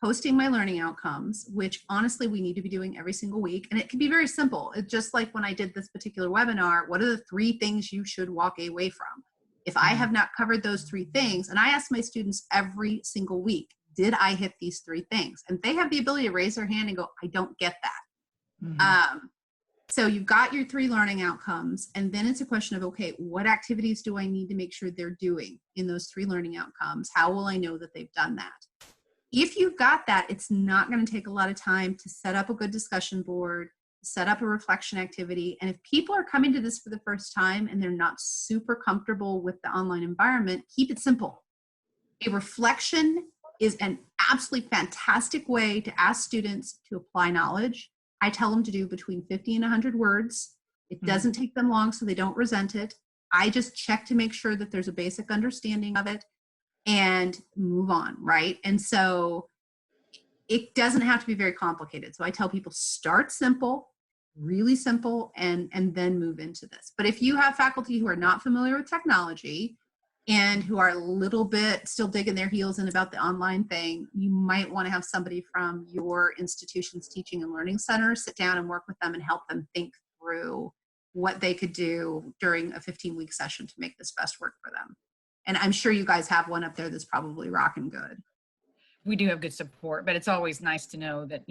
posting my learning outcomes, which honestly we need to be doing every single week. And it can be very simple. It's just like when I did this particular webinar, what are the 3 things you should walk away from? If I have not covered those 3 things, and I ask my students every single week, did I hit these 3 things? And they have the ability to raise their hand and go, I don't get that. Mm-hmm. So you've got your 3 learning outcomes, and then it's a question of, okay, what activities do I need to make sure they're doing in those 3 learning outcomes? How will I know that they've done that? If you've got that, it's not going to take a lot of time to set up a good discussion board, set up a reflection activity. And if people are coming to this for the first time and they're not super comfortable with the online environment, keep it simple. A reflection is an absolutely fantastic way to ask students to apply knowledge. I tell them to do between 50 and 100 words. It doesn't take them long, so they don't resent it. I just check to make sure that there's a basic understanding of it and move on, right? And so it doesn't have to be very complicated. So I tell people, start simple, really simple, and then move into this. But if you have faculty who are not familiar with technology and who are a little bit still digging their heels in about the online thing, you might want to have somebody from your institution's teaching and learning center sit down and work with them and help them think through what they could do during a 15-week session to make this best work for them. And I'm sure you guys have one up there that's probably rocking good. We do have good support, but it's always nice to know that,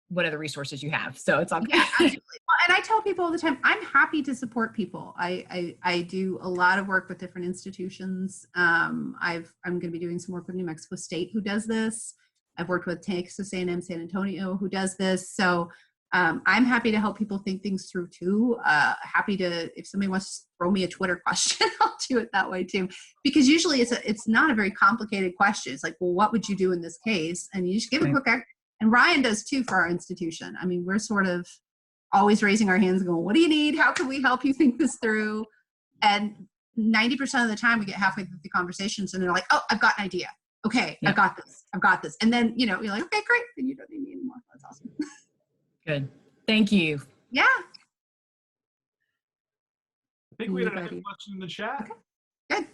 what other resources you have. So it's all good. Yeah, absolutely. And I tell people all the time, I'm happy to support people. I do a lot of work with different institutions. I'm going to be doing some work with New Mexico State, who does this. I've worked with Texas A&M San Antonio, who does this. So I'm happy to help people think things through too. Happy to, if somebody wants to throw me a Twitter question, I'll do it that way too. Because usually it's not a very complicated question. It's like, well, what would you do in this case? And you just give a quick, and Ryan does too for our institution. I mean, we're sort of always raising our hands and going, what do you need? How can we help you think this through? And 90% of the time we get halfway through the conversations and they're like, oh, I've got an idea. Okay, I've got this. And then, you're like, okay, great. Then you don't need me anymore. That's awesome. Good. Thank you. Yeah. I think we had another question in the chat. Okay. Good.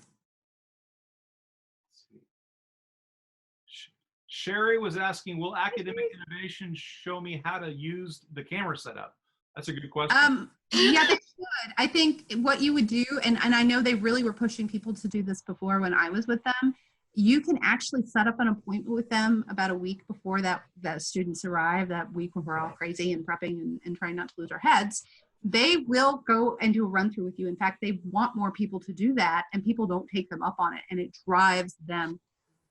Sherry was asking, will academic innovation show me how to use the camera setup? That's a good question. Yeah, they should. I think what you would do, and I know they really were pushing people to do this before when I was with them, you can actually set up an appointment with them about a week before that students arrive, that week when we're all crazy and prepping and trying not to lose our heads. They will go and do a run through with you. In fact, they want more people to do that, and people don't take them up on it, and it drives them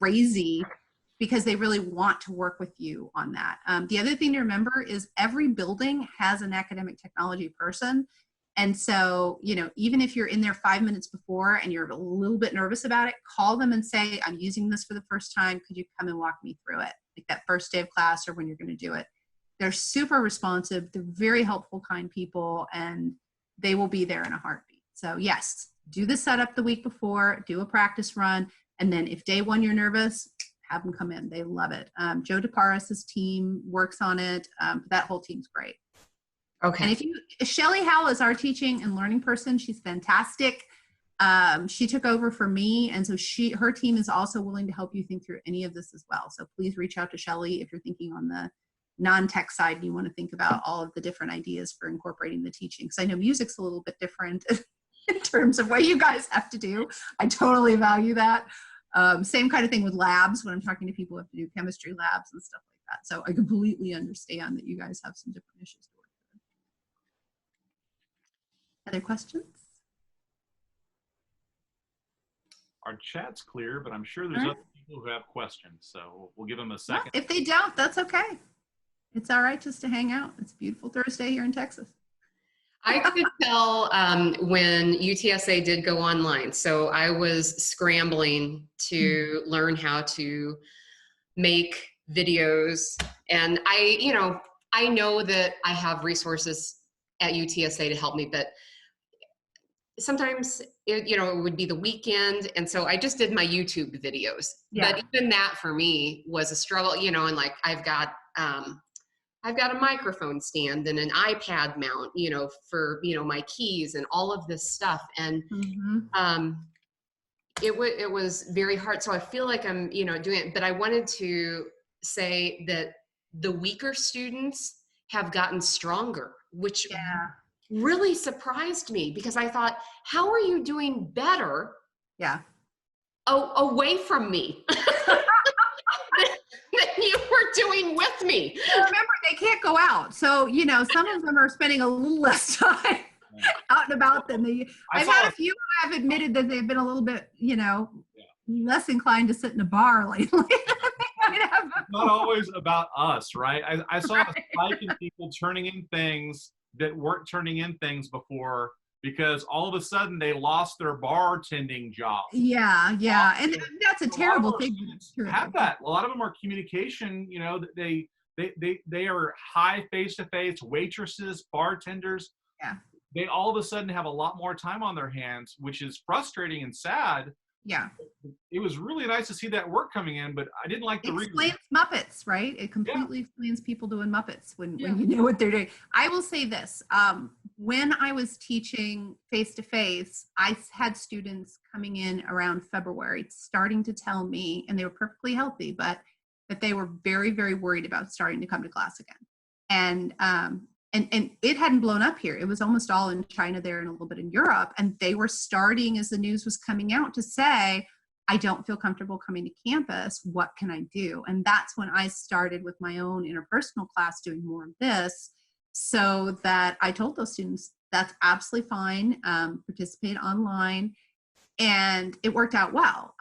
crazy because they really want to work with you on that. The other thing to remember is every building has an academic technology person. And so, you know, even if you're in there 5 minutes before and you're a little bit nervous about it, call them and say, I'm using this for the first time. Could you come and walk me through it? Like that first day of class or when you're going to do it. They're super responsive. They're very helpful, kind people, and they will be there in a heartbeat. So yes, do the setup the week before, do a practice run. And then if day one you're nervous, have them come in. They love it. Joe DeParis' team works on it. That whole team's great. Okay. And Shelly Howell is our teaching and learning person. She's fantastic. She took over for me. And so her team is also willing to help you think through any of this as well. So please reach out to Shelly if you're thinking on the non-tech side and you want to think about all of the different ideas for incorporating the teaching. Because I know music's a little bit different in terms of what you guys have to do. I totally value that. Same kind of thing with labs when I'm talking to people who have to do chemistry labs and stuff like that. So I completely understand that you guys have some different issues to work through. Other questions? Our chat's clear, but I'm sure there's other people who have questions. So we'll give them a second. Well, if they don't, that's okay. It's all right just to hang out. It's a beautiful Thursday here in Texas. I could tell when UTSA did go online. So I was scrambling to learn how to make videos. And I know that I have resources at UTSA to help me, but sometimes it would be the weekend. And so I just did my YouTube videos. Yeah. But even that for me was a struggle, and like I've got a microphone stand and an iPad mount, for, my keys and all of this stuff. And it was very hard. So I feel like I'm, doing it, but I wanted to say that the weaker students have gotten stronger, which really surprised me because I thought, how are you doing better? Yeah. Away from me. Than you were doing with me. Well, remember, they can't go out. So, some of them are spending a little less time out and about than they. I've had a few who have admitted that they've been a little bit, less inclined to sit in a bar lately. It's not always about us, right? I saw a spike in people turning in things that weren't turning in things before because all of a sudden they lost their bartending job. Yeah. And that's a terrible thing. Have that. A lot of them are communication, they are high face-to-face waitresses, bartenders. Yeah. They all of a sudden have a lot more time on their hands, which is frustrating and sad. Yeah. It was really nice to see that work coming in, but I didn't like the reason. It explains Muppets, right? It completely explains people doing Muppets when you know what they're doing. I will say this. When I was teaching face-to-face, I had students coming in around February starting to tell me, and they were perfectly healthy, but that they were very, very worried about starting to come to class again. And it hadn't blown up here. It was almost all in China there and a little bit in Europe. And they were starting, as the news was coming out, to say, I don't feel comfortable coming to campus. What can I do? And that's when I started with my own interpersonal class doing more of this, so that I told those students, that's absolutely fine. Participate online. And it worked out well.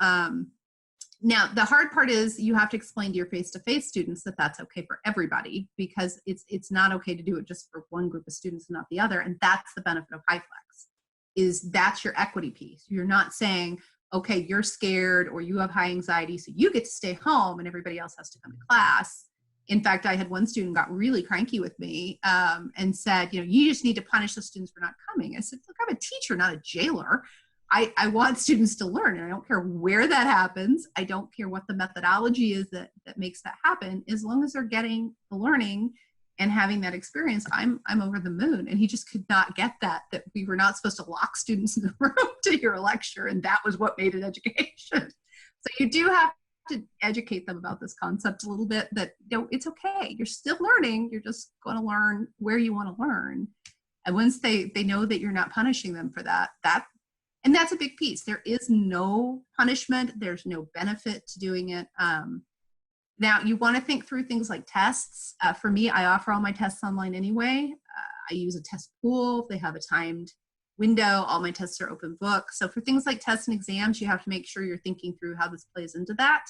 Now, the hard part is you have to explain to your face-to-face students that that's okay for everybody, because it's not okay to do it just for one group of students and not the other. And that's the benefit of HyFlex, is that's your equity piece. You're not saying, okay, you're scared or you have high anxiety, so you get to stay home and everybody else has to come to class. In fact, I had one student got really cranky with me and said, you just need to punish the students for not coming. I said, look, I'm a teacher, not a jailer. I want students to learn, and I don't care where that happens. I don't care what the methodology is that makes that happen. As long as they're getting the learning and having that experience, I'm over the moon. And he just could not get that we were not supposed to lock students in the room to hear a lecture, and that was what made it education. So you do have to educate them about this concept a little bit, that it's okay. You're still learning. You're just going to learn where you want to learn. And once they know that you're not punishing them for that, and that's a big piece. There is no punishment. There's no benefit to doing it. Now, you want to think through things like tests. For me, I offer all my tests online anyway. I use a test pool. They have a timed window. All my tests are open book. So for things like tests and exams, you have to make sure you're thinking through how this plays into that.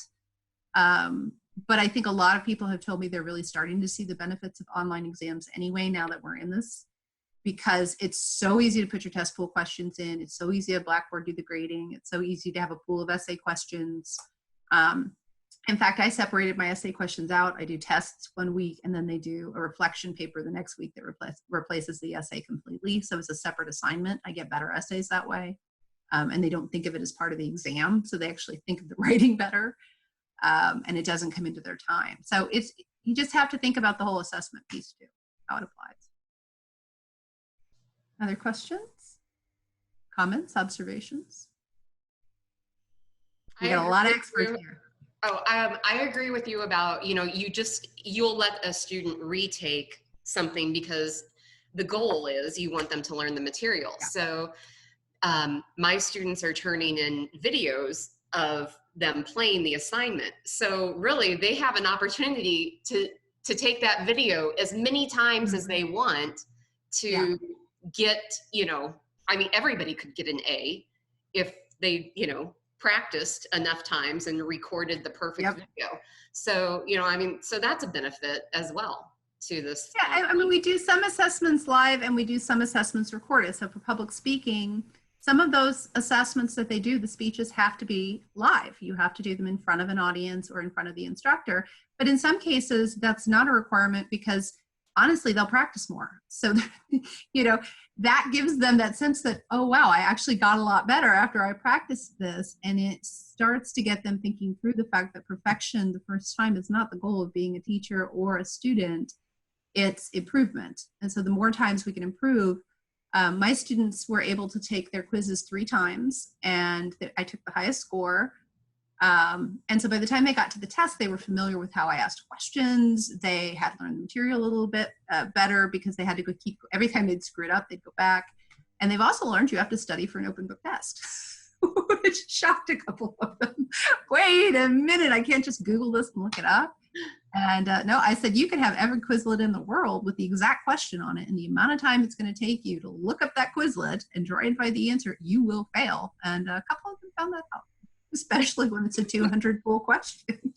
But I think a lot of people have told me they're really starting to see the benefits of online exams anyway, now that we're in this, because it's so easy to put your test pool questions in. It's so easy to Blackboard do the grading. It's so easy to have a pool of essay questions. In fact, I separated my essay questions out. I do tests one week, and then they do a reflection paper the next week that replaces the essay completely. So it's a separate assignment. I get better essays that way. And they don't think of it as part of the exam. So they actually think of the writing better. And it doesn't come into their time. So you just have to think about the whole assessment piece too, how it applies. Other questions, comments, observations? We got a lot of experts here. Oh, I agree with you about, you'll let a student retake something because the goal is you want them to learn the material. Yeah. So my students are turning in videos of them playing the assignment. So really they have an opportunity to take that video as many times as they want to get, everybody could get an A if they, practiced enough times and recorded the perfect video. So, so that's a benefit as well to this. Yeah, we do some assessments live and we do some assessments recorded. So for public speaking, some of those assessments that they do, the speeches have to be live. You have to do them in front of an audience or in front of the instructor. But in some cases, that's not a requirement because honestly, they'll practice more. So, that gives them that sense that, oh, wow, I actually got a lot better after I practiced this. And it starts to get them thinking through the fact that perfection the first time is not the goal of being a teacher or a student. It's improvement. And so the more times we can improve, my students were able to take their quizzes 3 times and I took the highest score. And so by the time they got to the test, they were familiar with how I asked questions. They had learned the material a little bit better because they had to every time they'd screw it up, they'd go back. And they've also learned you have to study for an open book test, which shocked a couple of them. Wait a minute, I can't just Google this and look it up. And no, I said, you can have every Quizlet in the world with the exact question on it. And the amount of time it's going to take you to look up that Quizlet and try and find the answer, you will fail. And a couple of them found that out, especially when it's a 200 pool question.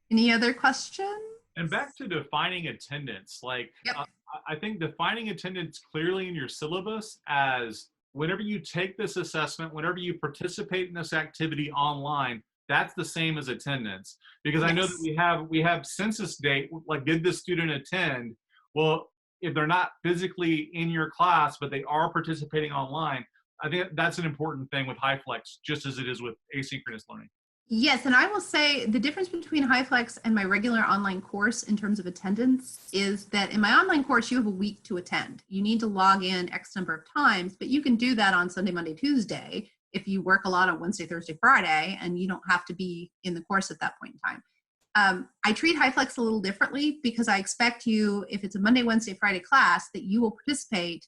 Any other questions? And back to defining attendance, I think defining attendance clearly in your syllabus as whenever you take this assessment, whenever you participate in this activity online, that's the same as attendance. Because I know that we have census date, like did the student attend? Well, if they're not physically in your class, but they are participating online, I think that's an important thing with HyFlex, just as it is with asynchronous learning. Yes, and I will say the difference between HyFlex and my regular online course in terms of attendance is that in my online course, you have a week to attend. You need to log in X number of times, but you can do that on Sunday, Monday, Tuesday if you work a lot on Wednesday, Thursday, Friday, and you don't have to be in the course at that point in time. I treat HyFlex a little differently because I expect you, if it's a Monday, Wednesday, Friday class, that you will participate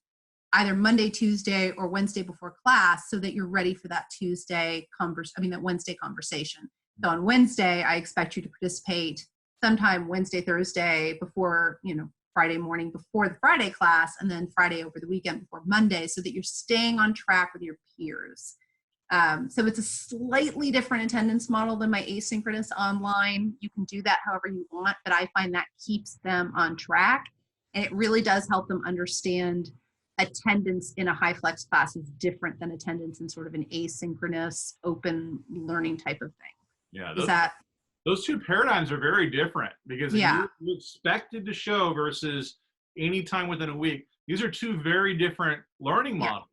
either Monday, Tuesday, or Wednesday before class so that you're ready for that that Wednesday conversation. So on Wednesday, I expect you to participate sometime Wednesday, Thursday before, Friday morning before the Friday class, and then Friday over the weekend before Monday, so that you're staying on track with your peers. So it's a slightly different attendance model than my asynchronous online. You can do that however you want, but I find that keeps them on track. And it really does help them understand attendance in a HyFlex class is different than attendance in sort of an asynchronous open learning type of thing. Yeah, those two paradigms are very different because you're expected to show versus any time within a week. These are two very different learning models.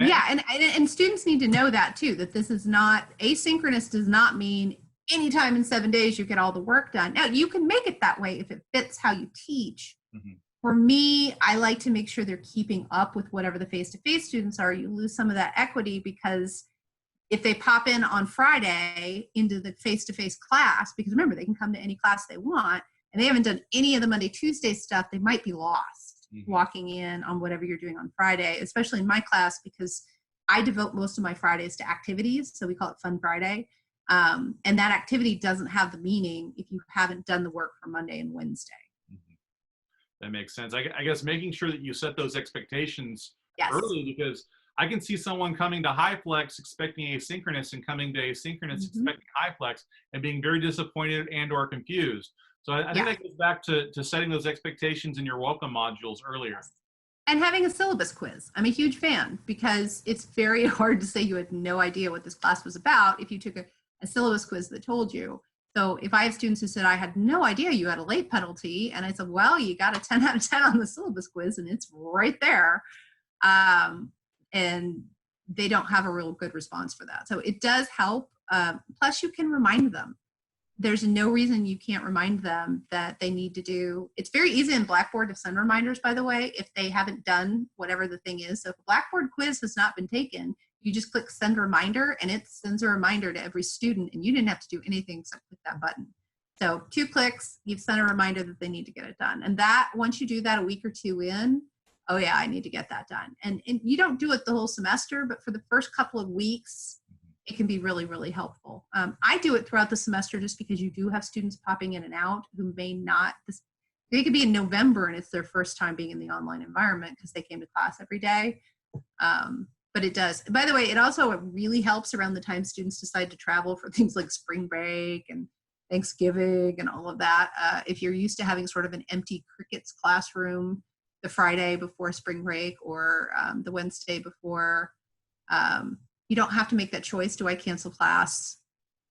And students need to know that too, that this is not, asynchronous does not mean anytime in 7 days you get all the work done. Now, you can make it that way if it fits how you teach. Mm-hmm. For me, I like to make sure they're keeping up with whatever the face-to-face students are. You lose some of that equity because if they pop in on Friday into the face-to-face class, because remember, they can come to any class they want, and they haven't done any of the Monday, Tuesday stuff, they might be lost walking in on whatever you're doing on Friday, especially in my class, because I devote most of my Fridays to activities. So we call it Fun Friday. And that activity doesn't have the meaning if you haven't done the work for Monday and Wednesday. That makes sense. I guess making sure that you set those expectations Yes. early, because I can see someone coming to HyFlex expecting asynchronous and coming to asynchronous expecting HyFlex and being very disappointed and or confused. So I think that goes back to setting those expectations in your welcome modules earlier. And having a syllabus quiz. I'm a huge fan, because it's very hard to say you had no idea what this class was about if you took a syllabus quiz that told you. So if I have students who said, I had no idea you had a late penalty, and I said, well, you got a 10 out of 10 on the syllabus quiz, and it's right there. And they don't have a real good response for that. So it does help. Plus, you can remind them. There's no reason you can't remind them that they need to do. It's very easy in Blackboard to send reminders, by the way, if they haven't done whatever the thing is. So if a Blackboard quiz has not been taken, you just click send reminder, and it sends a reminder to every student, and you didn't have to do anything except click that button. So 2 clicks, you've sent a reminder that they need to get it done. And that, once you do that a week or 2 in, oh yeah, I need to get that done. And you don't do it the whole semester, but for the first couple of weeks, it can be really, really helpful. I do it throughout the semester just because you do have students popping in and out who may not, they could be in November and it's their first time being in the online environment because they came to class every day. But it does. By the way, it also really helps around the time students decide to travel for things like spring break and Thanksgiving and all of that. If you're used to having sort of an empty crickets classroom the Friday before spring break or the Wednesday before, you don't have to make that choice. Do I cancel class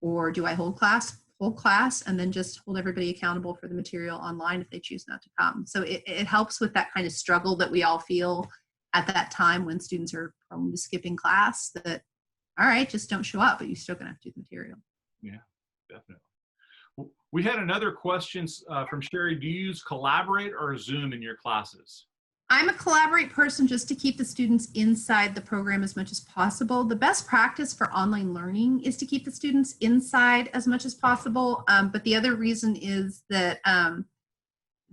or do I hold class, and then just hold everybody accountable for the material online if they choose not to come? So it helps with that kind of struggle that we all feel at that time when students are prone to skipping class, that, all right, just don't show up, but you're still gonna have to do the material. Yeah, definitely. We had another question from Sherry. Do you use Collaborate or Zoom in your classes? I'm a Collaborate person just to keep the students inside the program as much as possible. The best practice for online learning is to keep the students inside as much as possible. But the other reason is that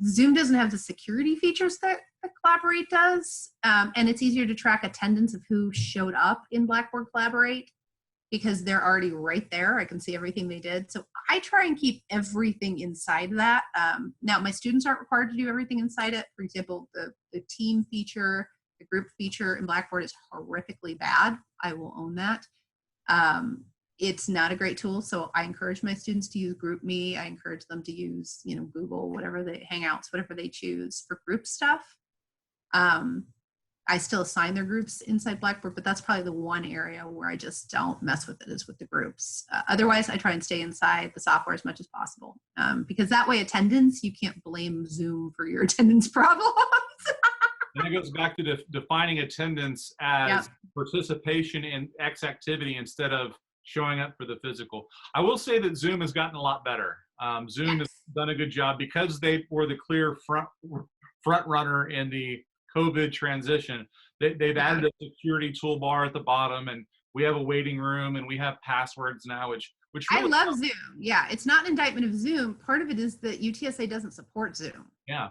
Zoom doesn't have the security features that Collaborate does. And it's easier to track attendance of who showed up in Blackboard Collaborate because they're already right there. I can see everything they did. So I try and keep everything inside that. Now, my students aren't required to do everything inside it. For example, the team feature, the group feature in Blackboard is horrifically bad. I will own that. It's not a great tool, so I encourage my students to use GroupMe. I encourage them to use, Google, whatever they, Hangouts, whatever they choose for group stuff. I still assign their groups inside Blackboard, but that's probably the one area where I just don't mess with it, is with the groups. Otherwise, I try and stay inside the software as much as possible, because that way attendance, you can't blame Zoom for your attendance problems. And it goes back to defining attendance as participation in X activity instead of showing up for the physical. I will say that Zoom has gotten a lot better. Zoom has done a good job because they were the clear front runner in the COVID transition. They've added a security toolbar at the bottom, and we have a waiting room, and we have passwords now, which really I love Zoom. Yeah, it's not an indictment of Zoom. Part of it is that UTSA doesn't support Zoom. Yeah.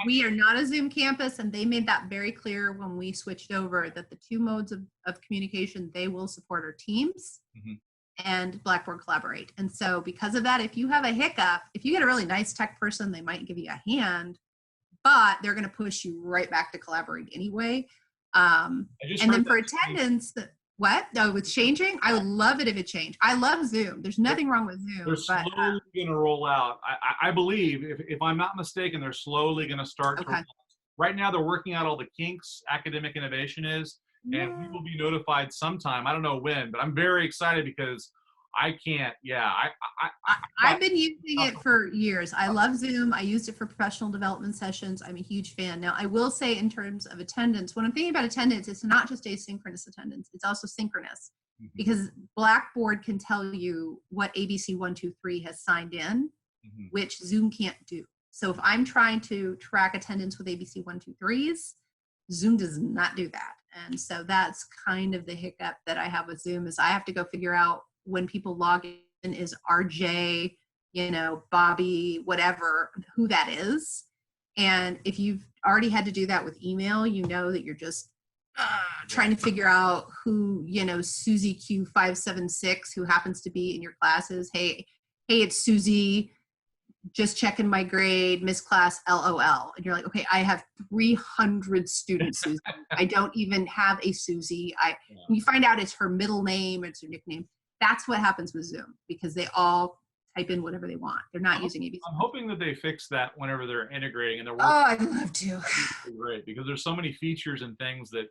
We are not a Zoom campus, and they made that very clear when we switched over, that the 2 modes of communication they will support are Teams and Blackboard Collaborate. And so because of that, if you have a hiccup, if you get a really nice tech person, they might give you a hand, but they're going to push you right back to Collaborate anyway. And then for attendance, what? Oh, it's changing? I would love it if it changed. I love Zoom. There's nothing wrong with Zoom. They're slowly going to roll out. I believe, if I'm not mistaken, they're slowly going to start. Okay. Right now, they're working out all the kinks. Academic innovation is, and we will be notified sometime. I don't know when, but I'm very excited because I can't. Yeah, I've been using it for years. I love Zoom. I used it for professional development sessions. I'm a huge fan. Now, I will say, in terms of attendance, when I'm thinking about attendance, it's not just asynchronous attendance. It's also synchronous, because Blackboard can tell you what ABC 123 has signed in, which Zoom can't do. So if I'm trying to track attendance with ABC 123s, Zoom does not do that. And so that's kind of the hiccup that I have with Zoom is I have to go figure out when people log in is RJ, Bobby, whatever, who that is. And if you've already had to do that with email, that you're just trying to figure out who, Susie Q576, who happens to be in your classes. Hey, it's Susie. Just checking my grade, Miss Class, LOL. And you're like, okay, I have 300 students, Susie. I don't even have a Susie. When you find out it's her middle name, it's her nickname. That's what happens with Zoom because they all type in whatever they want. They're not using ABC. I'm hoping that they fix that whenever they're integrating and they're working. Oh, I'd love to. Great, because there's so many features and things that,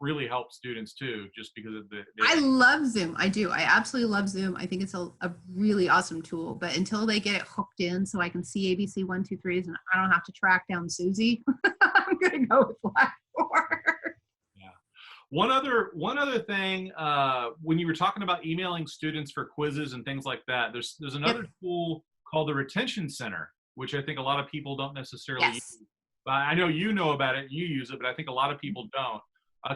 really help students too, just because of I love Zoom. I do. I absolutely love Zoom. I think it's a really awesome tool, but until they get it hooked in so I can see ABC 1, 2, 3s and I don't have to track down Susie, I'm going to go with Blackboard. Yeah. One other thing, when you were talking about emailing students for quizzes and things like that, there's another tool called the Retention Center, which I think a lot of people don't necessarily use. I know you know about it, you use it, but I think a lot of people don't.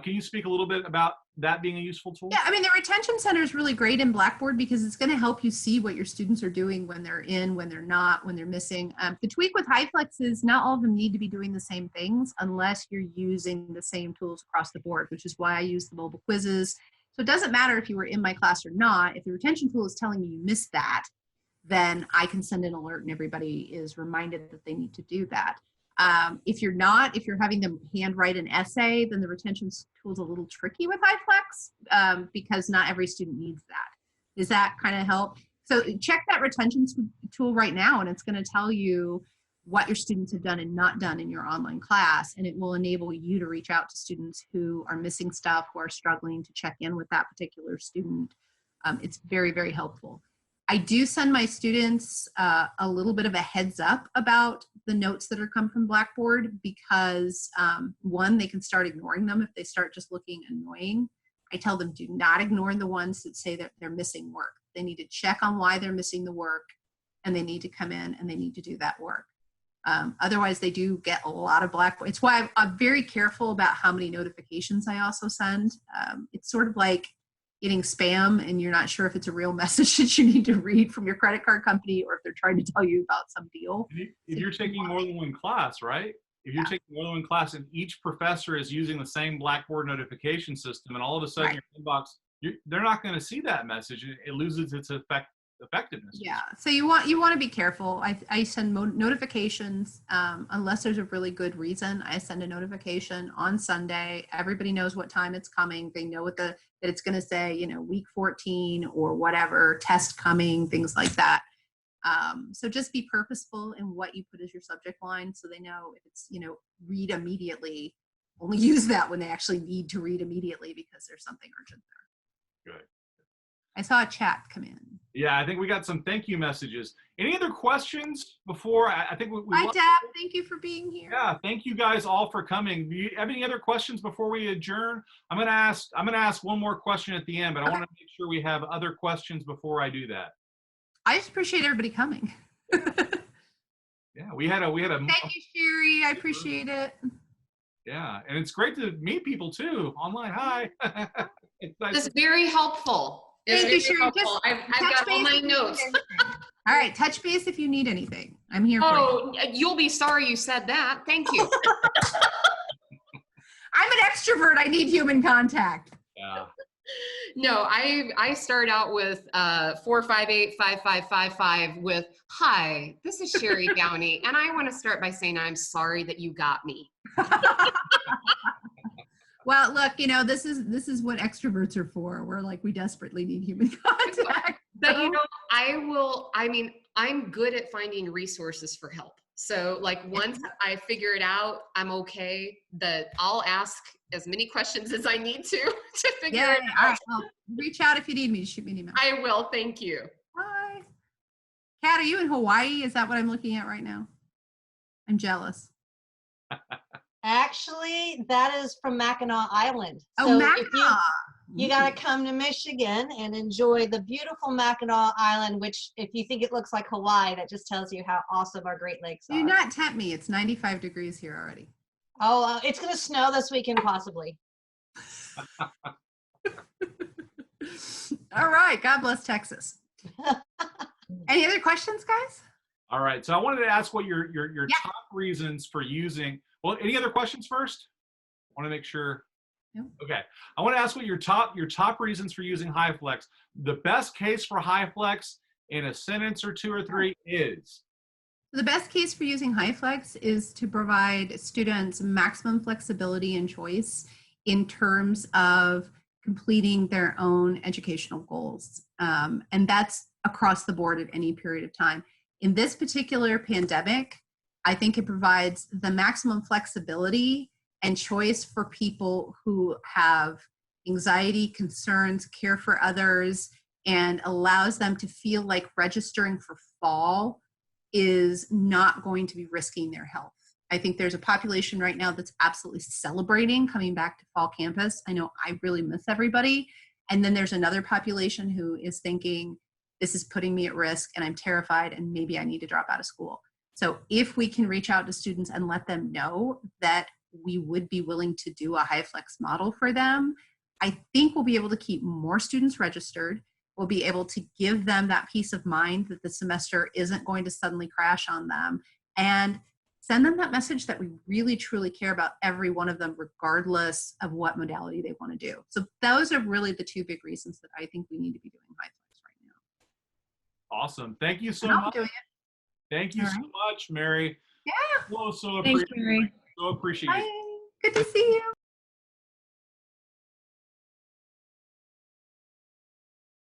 Can you speak a little bit about that being a useful tool? Yeah, the Retention Center is really great in Blackboard because it's going to help you see what your students are doing when they're in, when they're not, when they're missing. The tweak with HyFlex is not all of them need to be doing the same things unless you're using the same tools across the board, which is why I use the mobile quizzes. So it doesn't matter if you were in my class or not. If the retention tool is telling you missed that, then I can send an alert and everybody is reminded that they need to do that. If you're having them handwrite an essay, then the retention tool is a little tricky with HyFlex because not every student needs that. Does that kind of help? So check that retention tool right now and it's going to tell you what your students have done and not done in your online class, and it will enable you to reach out to students who are missing stuff, who are struggling to check in with that particular student. It's very, very helpful. I do send my students a little bit of a heads up about the notes that are come from Blackboard because one, they can start ignoring them if they start just looking annoying. I tell them do not ignore the ones that say that they're missing work. They need to check on why they're missing the work and they need to come in and they need to do that work. Otherwise, they do get a lot of Blackboard. It's why I'm very careful about how many notifications I also send. It's sort of like getting spam and you're not sure if it's a real message that you need to read from your credit card company or if they're trying to tell you about some deal. If you're taking more than one class, right? If you're taking more than one class and each professor is using the same Blackboard notification system and all of a sudden your inbox, they're not going to see that message. It loses its effectiveness. Yeah, so you want to be careful. I send notifications unless there's a really good reason. I send a notification on Sunday. Everybody knows what time it's coming. They know that it's going to say, week 14 or whatever, test coming, things like that. So just be purposeful in what you put as your subject line so they know if it's, read immediately. Only use that when they actually need to read immediately because there's something urgent there. Good. I saw a chat come in. Yeah, I think we got some thank you messages. Any other questions before? I think we Hi, Deb. Thank you for being here. Yeah, thank you guys all for coming. Do you have any other questions before we adjourn? I'm gonna ask one more question at the end, but I want to make sure we have other questions before I do that. I just appreciate everybody coming. Yeah, we had a. Thank you, Sherry. I appreciate it. Yeah, and it's great to meet people too online. Hi. It's nice. It's very helpful. Thank you, Sherry. I've got all my notes. All right, touch base if you need anything. I'm here for you. Oh, you'll be sorry you said that. Thank you. I'm an extrovert. I need human contact. Yeah. No, I start out with 458-5555 with, hi, this is Sherry Downey, and I want to start by saying I'm sorry that you got me. Well, look, this is what extroverts are for. We're like, we desperately need human contact. But I'm good at finding resources for help. So like once I figure it out, I'm okay that I'll ask as many questions as I need to figure it out. All right, well, reach out if you need me. Shoot me an email. I will. Thank you. Bye. Kat, are you in Hawaii? Is that what I'm looking at right now? I'm jealous. Actually, that is from Mackinac Island. Oh, So Mackinac. you got to come to Michigan and enjoy the beautiful Mackinac Island, which if you think it looks like Hawaii, that just tells you how awesome our Great Lakes are. Do not tempt me. It's 95 degrees here already. Oh, it's going to snow this weekend, possibly. All right. God bless Texas. Any other questions, guys? All right. So I wanted to ask what your Yeah. top reasons for using. Well, any other questions first? I want to make sure. No. Okay. I want to ask what your top reasons for using HyFlex. The best case for HyFlex in a sentence or two or three is. The best case for using HyFlex is to provide students maximum flexibility and choice in terms of completing their own educational goals. And that's across the board at any period of time. In this particular pandemic, I think it provides the maximum flexibility and choice for people who have anxiety, concerns, care for others, and allows them to feel like registering for fall is not going to be risking their health. I think there's a population right now that's absolutely celebrating coming back to fall campus. I know I really miss everybody. And then there's another population who is thinking, this is putting me at risk and I'm terrified and maybe I need to drop out of school. So if we can reach out to students and let them know that we would be willing to do a HyFlex model for them, I think we'll be able to keep more students registered. We'll be able to give them that peace of mind that the semester isn't going to suddenly crash on them, and send them that message that we really truly care about every one of them, regardless of what modality they want to do. So those are really the two big reasons that I think we need to be doing HyFlex right now. Awesome. Thank you so And I'll much. be doing it. Thank you All so right. much, Mary. Yeah. So Thanks, appreciate Mary. so appreciate it. Bye. Good to see you.